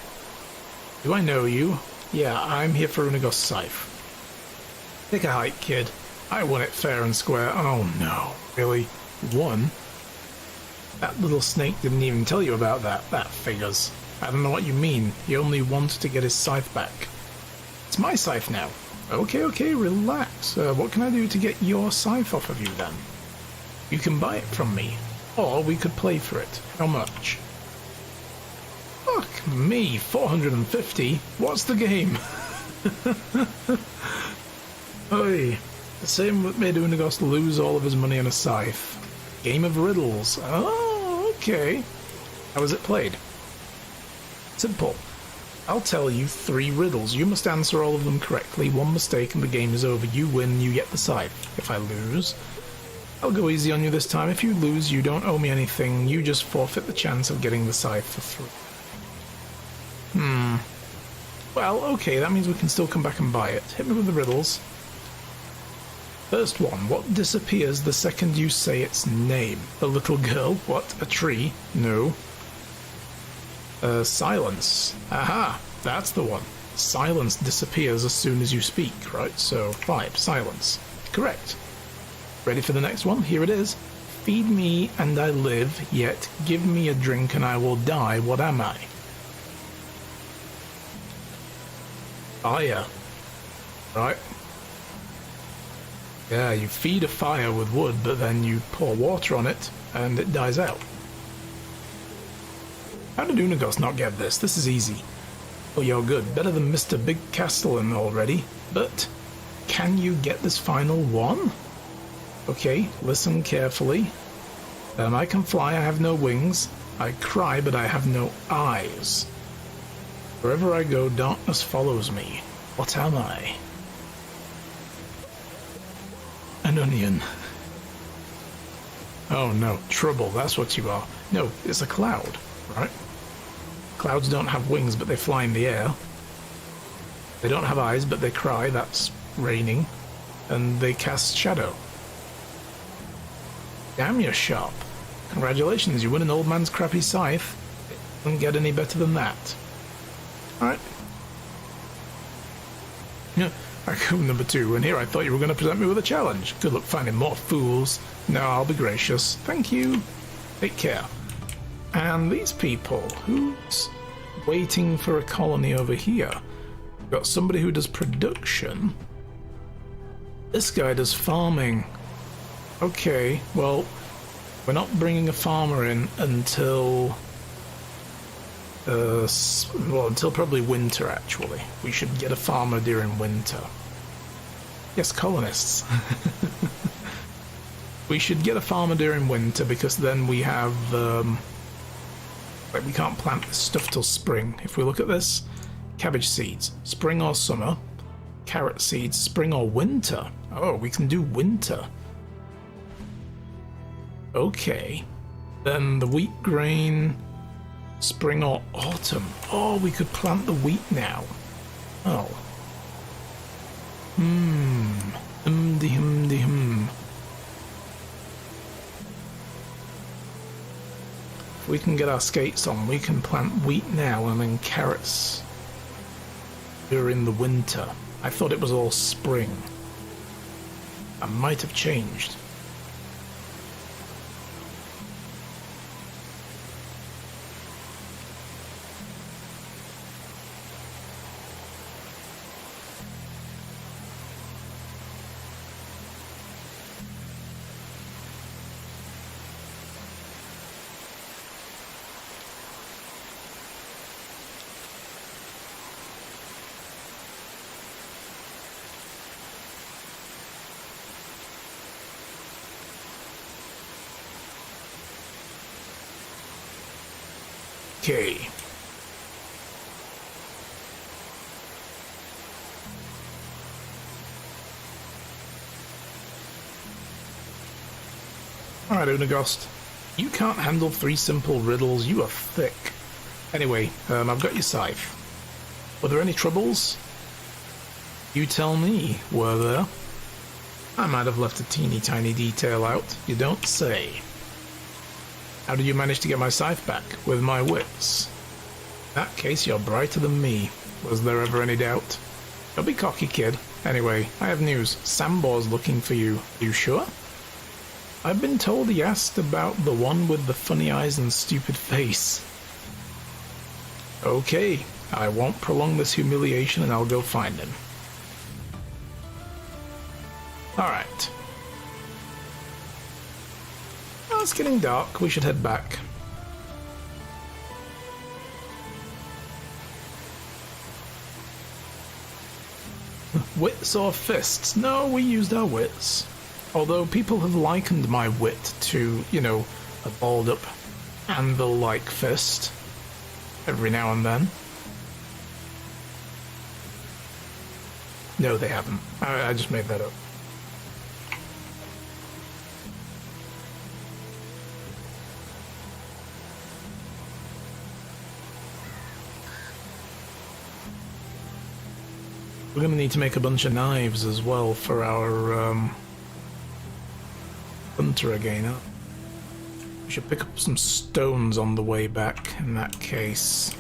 Do I know you? Yeah, I'm here for Unagos Scythe. Take a hike, kid. I won it fair and square. Oh no, really? Won? That little snake didn't even tell you about that. That figures. I don't know what you mean. He only wanted to get his scythe back. It's my scythe now. Okay, relax. What can I do to get your scythe off of you then? You can buy it from me. Or we could play for it. How much? Fuck me, 450? What's the game? Oi. The same that made Unagos lose all of his money on a scythe. Game of riddles. Oh, okay. How was it played? Simple. I'll tell you 3 riddles. You must answer all of them correctly. 1 mistake and the game is over. You win, you get the scythe. If I lose, I'll go easy on you this time. If you lose, you don't owe me anything. You just forfeit the chance of getting the scythe for free. Well, okay, that means we can still come back and buy it. Hit me with the riddles. First one. What disappears the second you say its name? A little girl? What? A tree? No. Silence. Aha! That's the one. Silence disappears as soon as you speak, right? So, 5. Silence. Correct. Ready for the next one? Here it is. Feed me and I live, yet give me a drink and I will die. What am I? Fire. Right. Yeah, you feed a fire with wood, but then you pour water on it and it dies out. How did Unagos not get this? This is easy. Oh, you're good. Better than Mr. Big Castellan already. But can you get this final one? Okay, listen carefully. I can fly, I have no wings. I cry, but I have no eyes. Wherever I go, darkness follows me. What am I? An onion. Oh no, trouble, that's what you are. No, it's a cloud, right? Clouds don't have wings, but they fly in the air. They don't have eyes, but they cry, that's raining. And they cast shadow. Damn, you're sharp. Congratulations, you win an old man's crappy scythe. It doesn't get any better than that. Alright. Yeah, Raccoon number 2, and here I thought you were going to present me with a challenge. Good luck finding more fools. No, I'll be gracious. Thank you. Take care. And these people, who's waiting for a colony over here? We've got somebody who does production. This guy does farming. Okay, well, we're not bringing a farmer in until... until probably winter, actually. We should get a farmer during winter. Yes, colonists. We should get a farmer during winter, because then we have, like, we can't plant this stuff till spring. If we look at this, cabbage seeds, spring or summer. Carrot seeds, spring or winter. Oh, we can do winter. Okay. Then the wheat grain... spring or autumn. Oh, we could plant the wheat now. Oh. If we can get our skates on, we can plant wheat now and then carrots during the winter. I thought it was all spring. I might have changed. Okay. Alright, Unagost. You can't handle 3 simple riddles. You are thick. Anyway, I've got your scythe. Were there any troubles? You tell me, were there? I might have left a teeny tiny detail out. You don't say. How did you manage to get my scythe back? With my wits? In that case, you're brighter than me. Was there ever any doubt? Don't be cocky, kid. Anyway, I have news. Sambor's looking for you. You sure? I've been told he asked about the one with the funny eyes and stupid face. Okay, I won't prolong this humiliation and I'll go find him. Alright. Well, it's getting dark. We should head back. Wits or fists? No, we used our wits. Although people have likened my wit to, you know, a balled up anvil-like fist. Every now and then. No, they haven't. I just made that up. We're going to need to make a bunch of knives as well for our hunter again. Huh? We should pick up some stones on the way back in that case.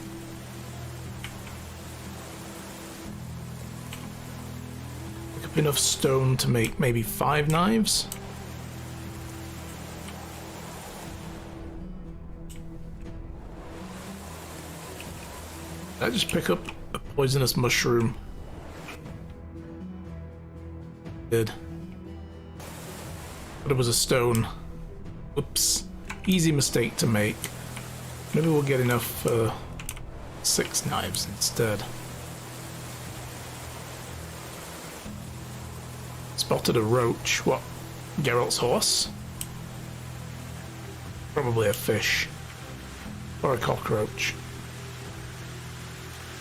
Pick up enough stone to make maybe 5 knives? Did I just pick up a poisonous mushroom? Did. But it was a stone. Oops. Easy mistake to make. Maybe we'll get enough for 6 knives instead. Spotted a roach. What? Geralt's horse? Probably a fish. Or a cockroach.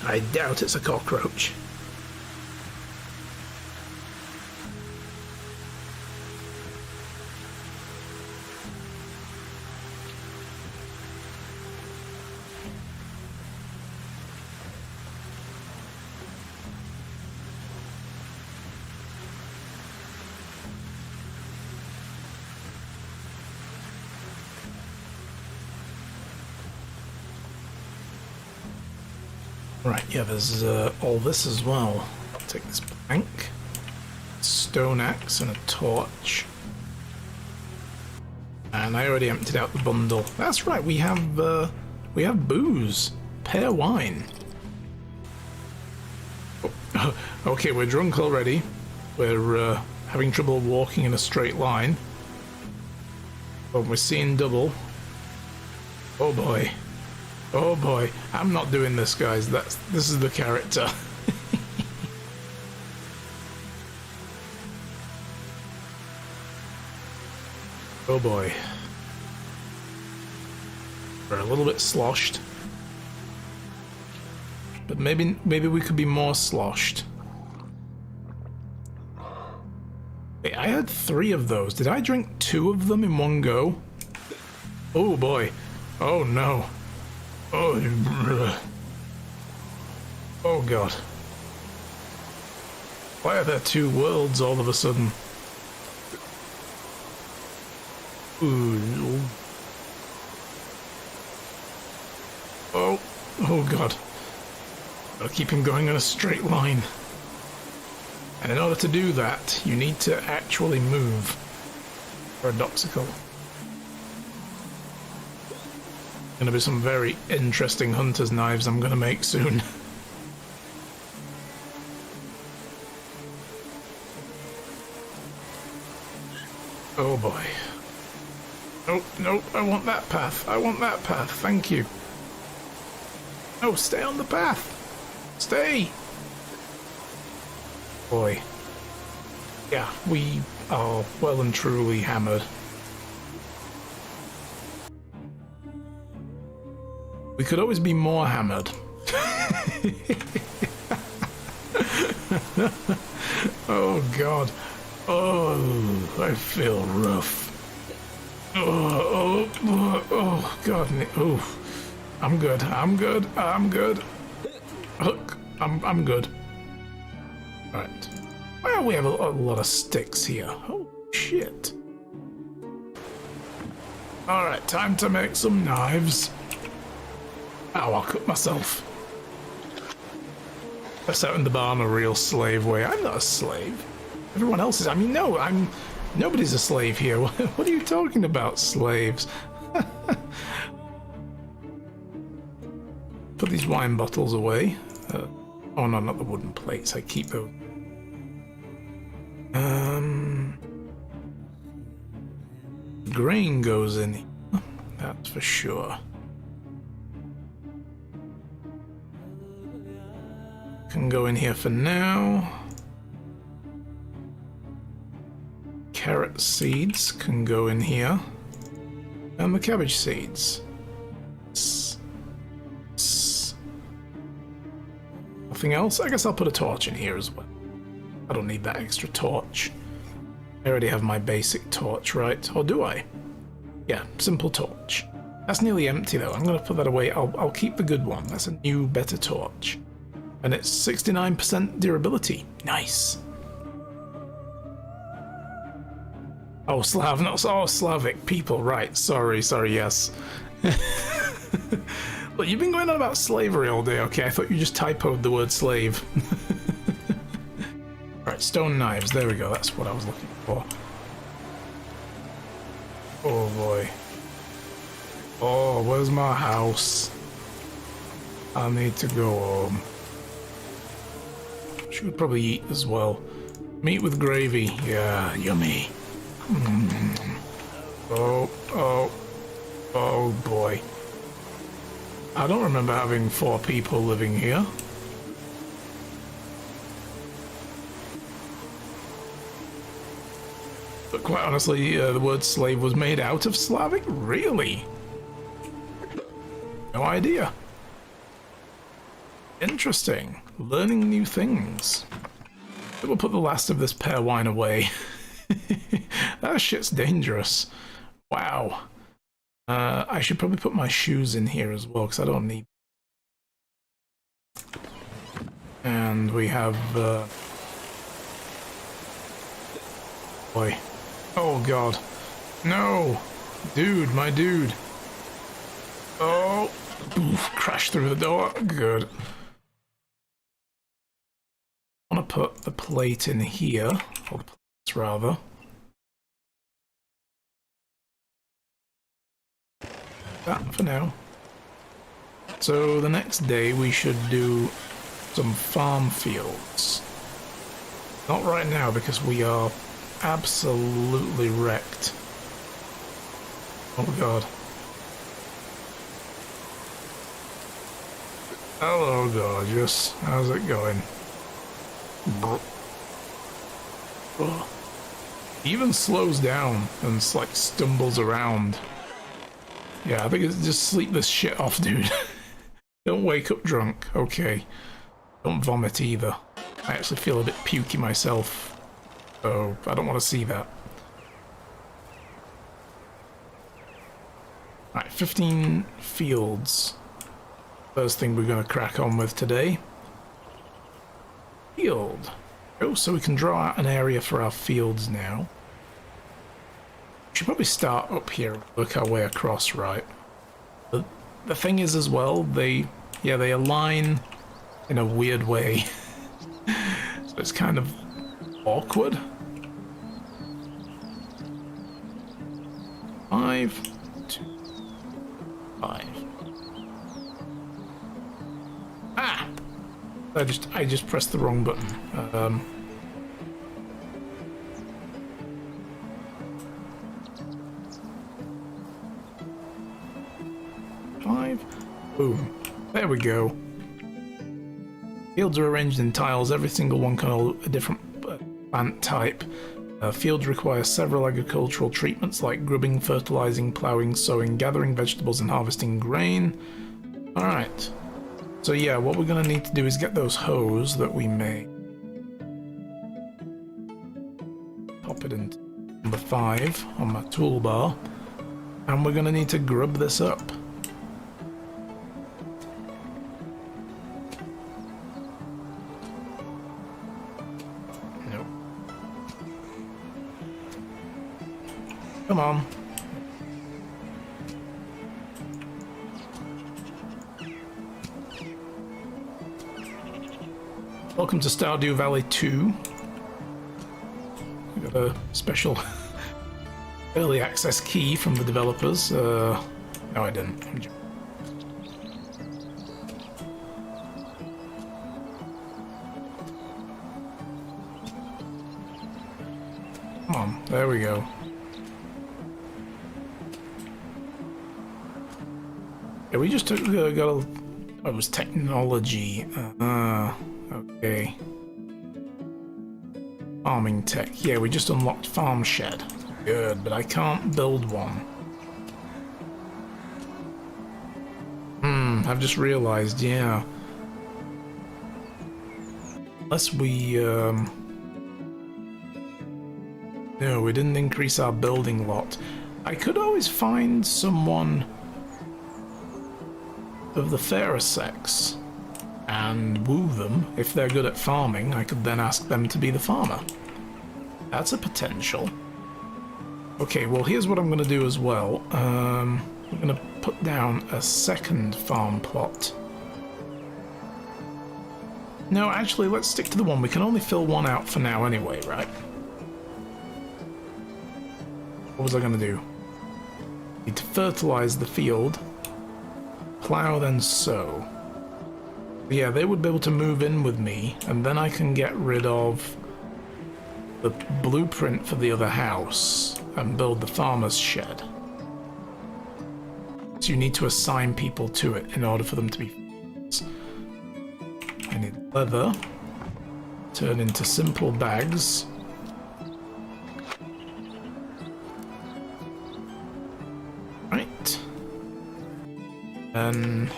I doubt it's a cockroach. Right, yeah, there's all this as well. I'll take this plank, stone axe, and a torch. And I already emptied out the bundle. That's right, we have booze, pear wine. Oh, okay, we're drunk already. We're having trouble walking in a straight line. But we're seeing double. Oh boy. Oh boy, I'm not doing this, guys. This is the character. Oh boy. We're a little bit sloshed. But maybe we could be more sloshed. Wait, I had 3 of those. Did I drink 2 of them in one go? Oh boy. Oh no. Oh, oh god. Why are there 2 worlds all of a sudden? Ooh. Oh, oh god. Gotta keep him going in a straight line. And in order to do that, you need to actually move. Paradoxical. Gonna be some very interesting hunter's knives I'm gonna make soon. Oh boy. Nope, nope, I want that path. I want that path, thank you. No, stay on the path. Stay! Boy. Yeah, we are well and truly hammered. We could always be more hammered. Oh god. Oh, I feel rough. Oh god. Oh, I'm good. I'm good. I'm good. Look, I'm good. Alright. Well, we have a lot of sticks here. Oh shit. Alright, time to make some knives. Oh, I'll cut myself. That's out in the barn a real slave way. I'm not a slave. Everyone else is. I mean, no, nobody's a slave here. What are you talking about, slaves? Put these wine bottles away. Oh no, not the wooden plates. I keep those. Grain goes in here. That's for sure. Can go in here for now. Carrot seeds can go in here. And the cabbage seeds. Nothing else? I guess I'll put a torch in here as well. I don't need that extra torch. I already have my basic torch, right? Or do I? Yeah, simple torch. That's nearly empty though. I'm going to put that away. I'll keep the good one. That's a new, better torch. And it's 69% durability. Nice. Oh, Slav, not Slavic people. Right. Sorry, yes. Look, you've been going on about slavery all day, okay? I thought you just typoed the word slave. Alright, stone knives. There we go. That's what I was looking for. Oh, boy. Oh, where's my house? I need to go home. Should probably eat as well. Meat with gravy. Yeah, yummy. Oh boy. I don't remember having 4 people living here. But quite honestly, the word slave was made out of Slavic? Really? No idea. Interesting. Learning new things. We'll put the last of this pear wine away. That shit's dangerous. Wow. I should probably put my shoes in here as well, because I don't need... And we have... Boy. Oh god. No! Dude, my dude. Oh! Oof, crashed through the door. Good. I want to put the plate in here. Or the plates, rather. That for now. So the next day we should do some farm fields. Not right now because we are absolutely wrecked. Oh god. Hello gorgeous. How's it going? Oh. He even slows down and like stumbles around. Yeah, I think it's just sleep this shit off, dude. Don't wake up drunk. Okay. Don't vomit either. I actually feel a bit pukey myself. So I don't want to see that. Right, 15 fields. First thing we're going to crack on with today. Field. Oh, so we can draw out an area for our fields now. We should probably start up here and work our way across, right? But the thing is as well, they align in a weird way. So it's kind of awkward. 5, 2, 5. Ah! I just pressed the wrong button. 5. Boom. There we go. Fields are arranged in tiles. Every single one can hold a different plant type. Fields require several agricultural treatments like grubbing, fertilizing, plowing, sowing, gathering vegetables, and harvesting grain. Alright. So yeah, what we're going to need to do is get those hoes that we made. Pop it into number 5 on my toolbar. And we're going to need to grub this up. Nope. Come on. Welcome to Stardew Valley 2. We got a special early access key from the developers. No, I didn't. Come on, there we go. Yeah, we just got a... Oh, it was technology. Okay. Farming tech. Yeah, we just unlocked farm shed. Good, but I can't build one. I've just realized, yeah. Unless we, no, we didn't increase our building lot. I could always find someone of the fairer sex and woo them. If they're good at farming, I could then ask them to be the farmer. That's a potential. Okay, well here's what I'm going to do as well. We're going to put down a second farm plot. No, actually, let's stick to the one. We can only fill one out for now anyway, right? What was I going to do? Need to fertilize the field. Plow, then sow. Yeah, they would be able to move in with me, and then I can get rid of the blueprint for the other house and build the farmer's shed. So you need to assign people to it in order for them to be. I need leather, turn into simple bags. Right. And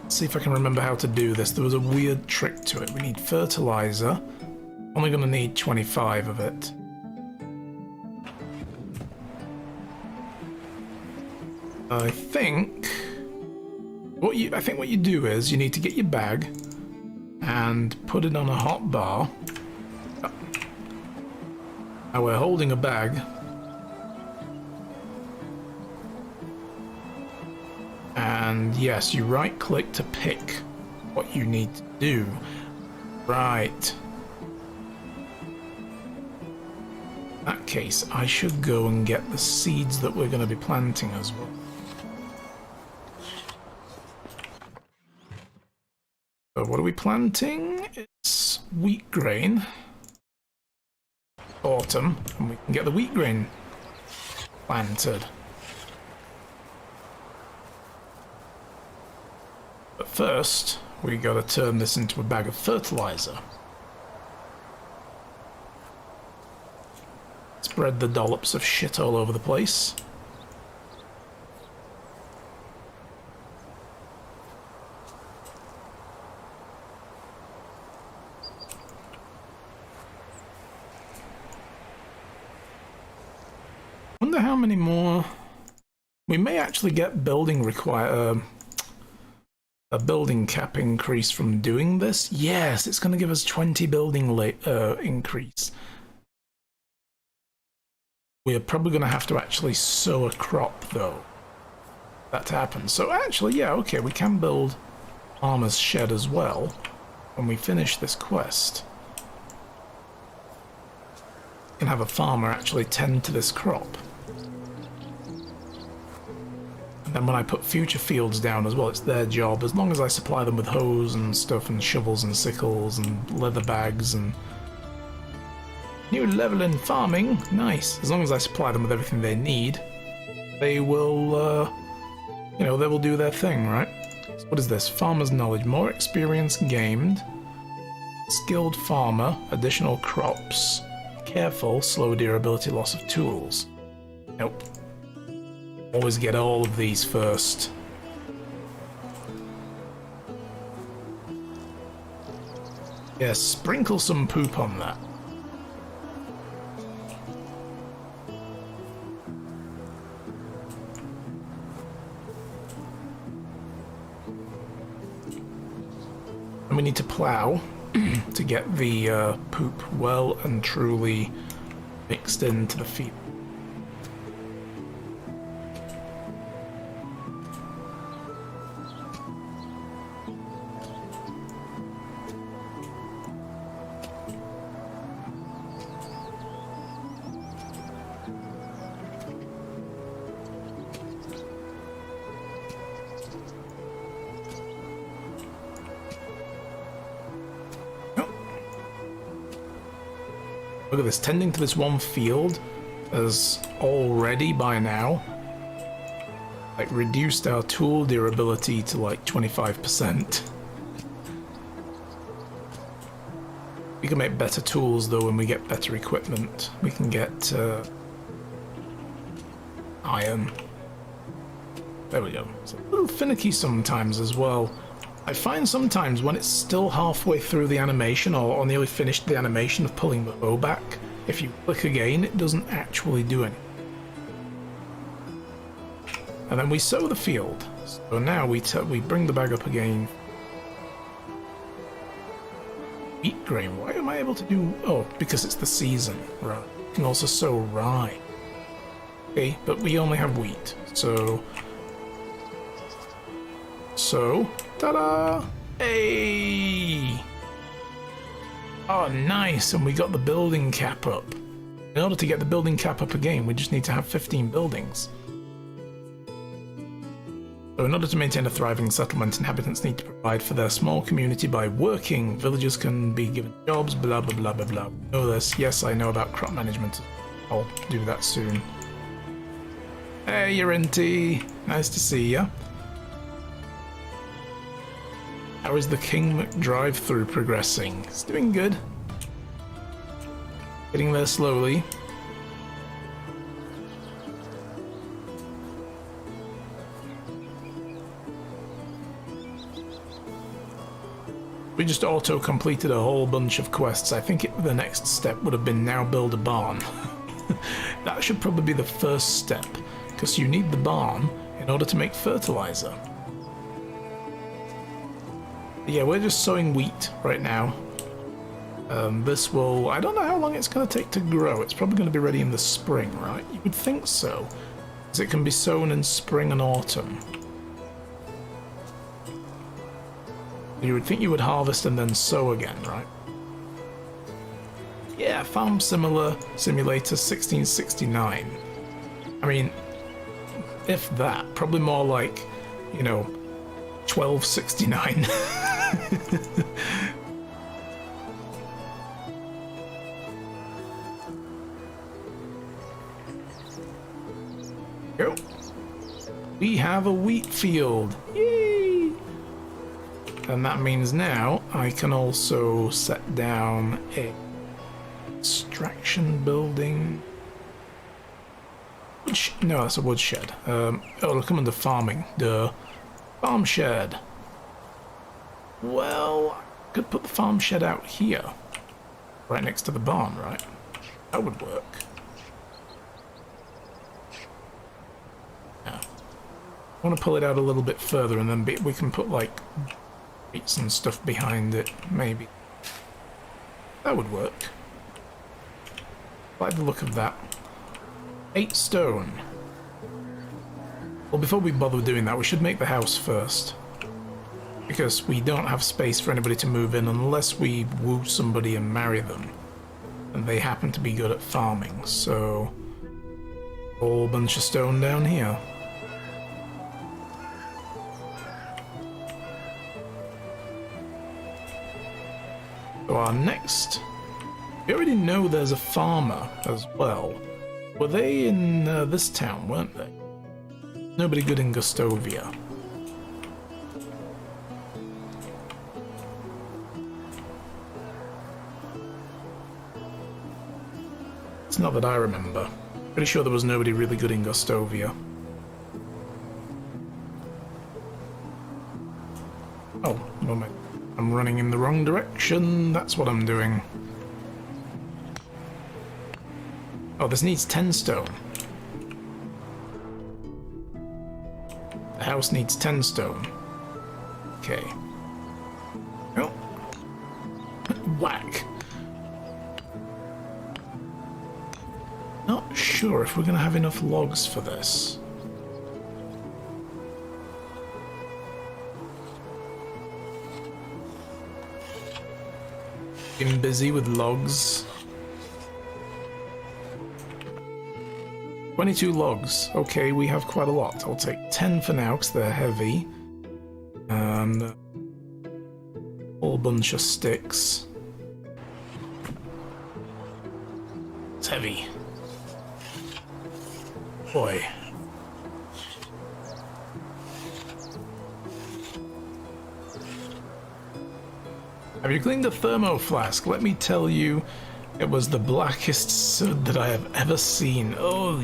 see if I can remember how to do this. There was a weird trick to it. We need fertilizer. Only going to need 25 of it. I think what you do is you need to get your bag and put it on a hot bar. Now we're holding a bag. And yes, you right click to pick what you need to do. Right. In that case, I should go and get the seeds that we're going to be planting as well. So what are we planting? It's wheat grain. Autumn, and we can get the wheat grain planted. But first, we gotta turn this into a bag of fertilizer. Spread the dollops of shit all over the place. Wonder how many more. We may actually get building a building cap increase from doing this. Yes, it's going to give us 20 building increase. We are probably going to have to actually sow a crop though. That happens. So actually, yeah, okay, we can build farmer's shed as well when we finish this quest. We can have a farmer actually tend to this crop. And then when I put future fields down as well, it's their job, as long as I supply them with hoes and stuff and shovels and sickles and leather bags and new level in farming. Nice. As long as I supply them with everything they need, they will, you know, they will do their thing, right? So what is this? Farmer's knowledge. More experience gained. Skilled farmer. Additional crops. Careful. Slow durability. Loss of tools. Nope. Always get all of these first. Yeah, sprinkle some poop on that. And we need to plow to get the poop well and truly mixed into the field. Look at this, tending to this one field has already by now like reduced our tool durability to like 25%. We can make better tools though when we get better equipment. We can get iron. There we go. It's a little finicky sometimes as well. I find sometimes when it's still halfway through the animation or nearly finished the animation of pulling the bow back, if you click again, it doesn't actually do anything. And then we sow the field. So now we bring the bag up again. Wheat grain. Why am I able to do... Oh, because it's the season. Right. You can also sow rye. Okay, but we only have wheat. So, ta-da! Hey! Oh, nice! And we got the building cap up. In order to get the building cap up again, we just need to have 15 buildings. So in order to maintain a thriving settlement, inhabitants need to provide for their small community by working. Villagers can be given jobs, blah blah blah blah blah. Know this? Yes, I know about crop management. I'll do that soon. Hey, Urinty. Nice to see ya. How is the King drive-through progressing? It's doing good. Getting there slowly. We just auto-completed a whole bunch of quests. I think the next step would have been now build a barn. That should probably be the first step, because you need the barn in order to make fertilizer. Yeah, we're just sowing wheat right now. This will... I don't know how long it's going to take to grow. It's probably going to be ready in the spring, right? You would think so, because it can be sown in spring and autumn. You would think you would harvest and then sow again, right? Yeah, Farm Simulator 1669. I mean, if that, probably more like, you know, 1269. Go. We have a wheat field. Yay! And that means now I can also set down a extraction building. No, that's a woodshed. Oh, it'll come under farming. Duh. Farm shed. Well, I could put the farm shed out here. Right next to the barn, right? That would work. Yeah. I want to pull it out a little bit further and then we can put like gates and stuff behind it, maybe. That would work. I like the look of that. 8 stone. Well, before we bother doing that, we should make the house first. Because we don't have space for anybody to move in unless we woo somebody and marry them. And they happen to be good at farming, so... a whole bunch of stone down here. So our next... we already know there's a farmer as well. Were they in this town, weren't they? Nobody good in Gustovia. It's not that I remember. Pretty sure there was nobody really good in Gustovia. Oh, moment. I'm running in the wrong direction. That's what I'm doing. Oh, this needs 10 stone. The house needs 10 stone. Okay. Oh. Whack. Not sure if we're going to have enough logs for this. Been busy with logs. 22 logs. Okay, we have quite a lot. I'll take 10 for now because they're heavy. And a whole bunch of sticks. It's heavy. Boy. Have you cleaned the thermo flask? Let me tell you, it was the blackest soot that I have ever seen. Oh.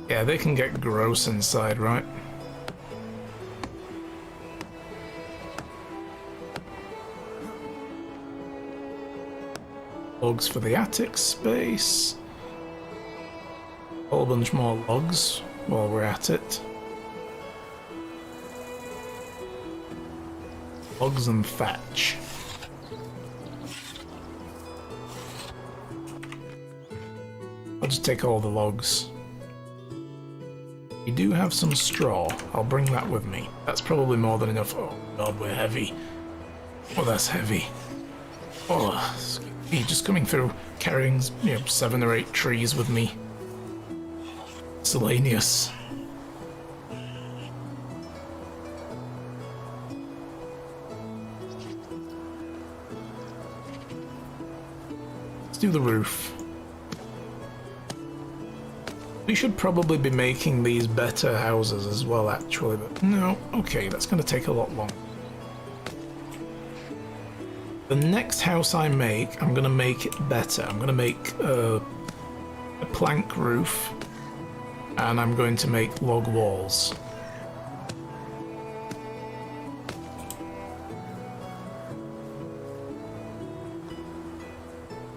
Yeah, they can get gross inside, right? Logs for the attic space. A whole bunch more logs while we're at it. Logs and thatch. I'll just take all the logs. We do have some straw. I'll bring that with me. That's probably more than enough. Oh god, we're heavy. Oh, that's heavy. Oh, me just coming through, carrying, 7 or 8 trees with me. Miscellaneous. do the roof. We should probably be making these better houses as well, actually, but no, okay, that's going to take a lot longer. The next house I make, I'm going to make it better. I'm going to make a plank roof, and I'm going to make log walls.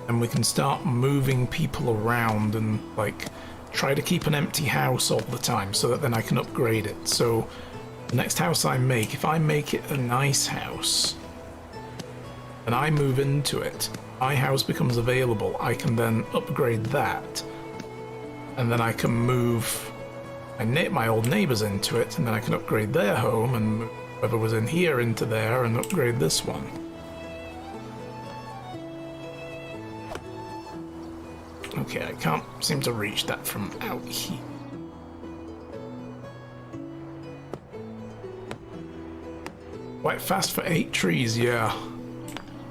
And we can start moving people around and, like, try to keep an empty house all the time so that then I can upgrade it. So the next house I make, if I make it a nice house and I move into it, my house becomes available, I can then upgrade that, and then I can move my old neighbors into it, and then I can upgrade their home and move whoever was in here into there and upgrade this one. Okay, I can't seem to reach that from out here. Quite fast for 8 trees, yeah.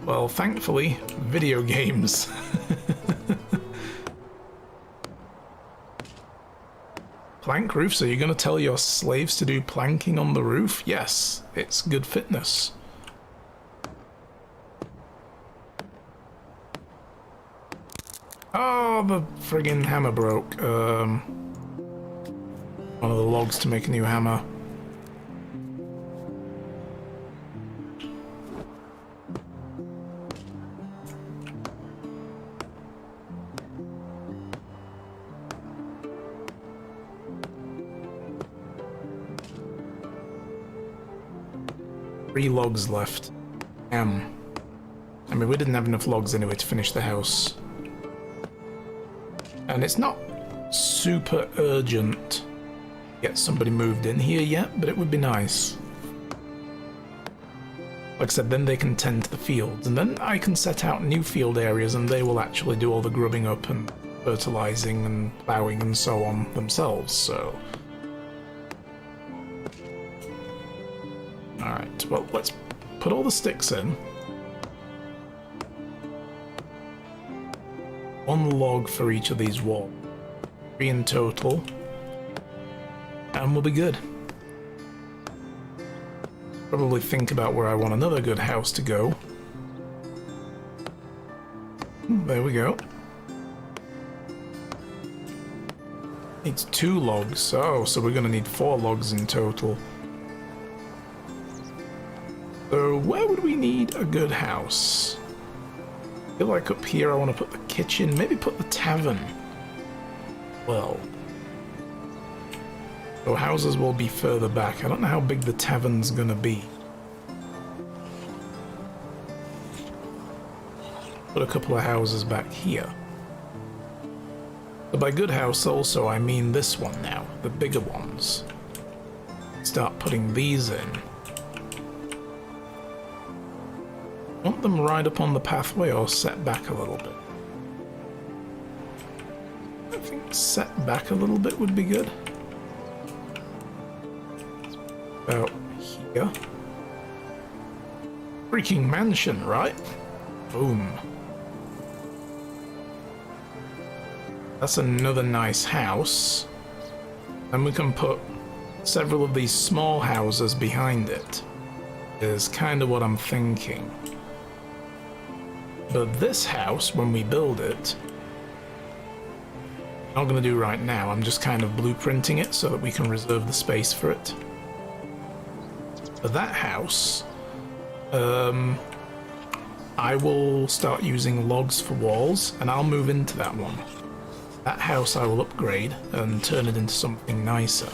Well, thankfully, video games. Plank roof, so you're going to tell your slaves to do planking on the roof? Yes, it's good fitness. Oh, the friggin' hammer broke. One of the logs to make a new hammer. Three logs left. I mean, we didn't have enough logs anyway to finish the house. And it's not super urgent to get somebody moved in here yet, but it would be nice. Like I said, then they can tend to the fields, and then I can set out new field areas and they will actually do all the grubbing up and fertilizing and plowing and so on themselves, so... Alright, well, let's put all the sticks in. One log for each of these walls. 3 in total. And we'll be good. Probably think about where I want another good house to go. There we go. Needs 2 logs. Oh, so we're going to need 4 logs in total. So where would we need a good house? I feel like up here I want to put the kitchen, maybe put the tavern. Well. So houses will be further back. I don't know how big the tavern's gonna be. Put a couple of houses back here. But by good house also I mean this one now, the bigger ones. Start putting these in. Want them right up on the pathway or set back a little bit? I think set back a little bit would be good. About here. Freaking mansion, right? Boom. That's another nice house. And we can put several of these small houses behind it. Is kind of what I'm thinking. But this house, when we build it, I'm not going to do right now, I'm just kind of blueprinting it so that we can reserve the space for it. But that house, I will start using logs for walls, and I'll move into that one. That house I will upgrade and turn it into something nicer.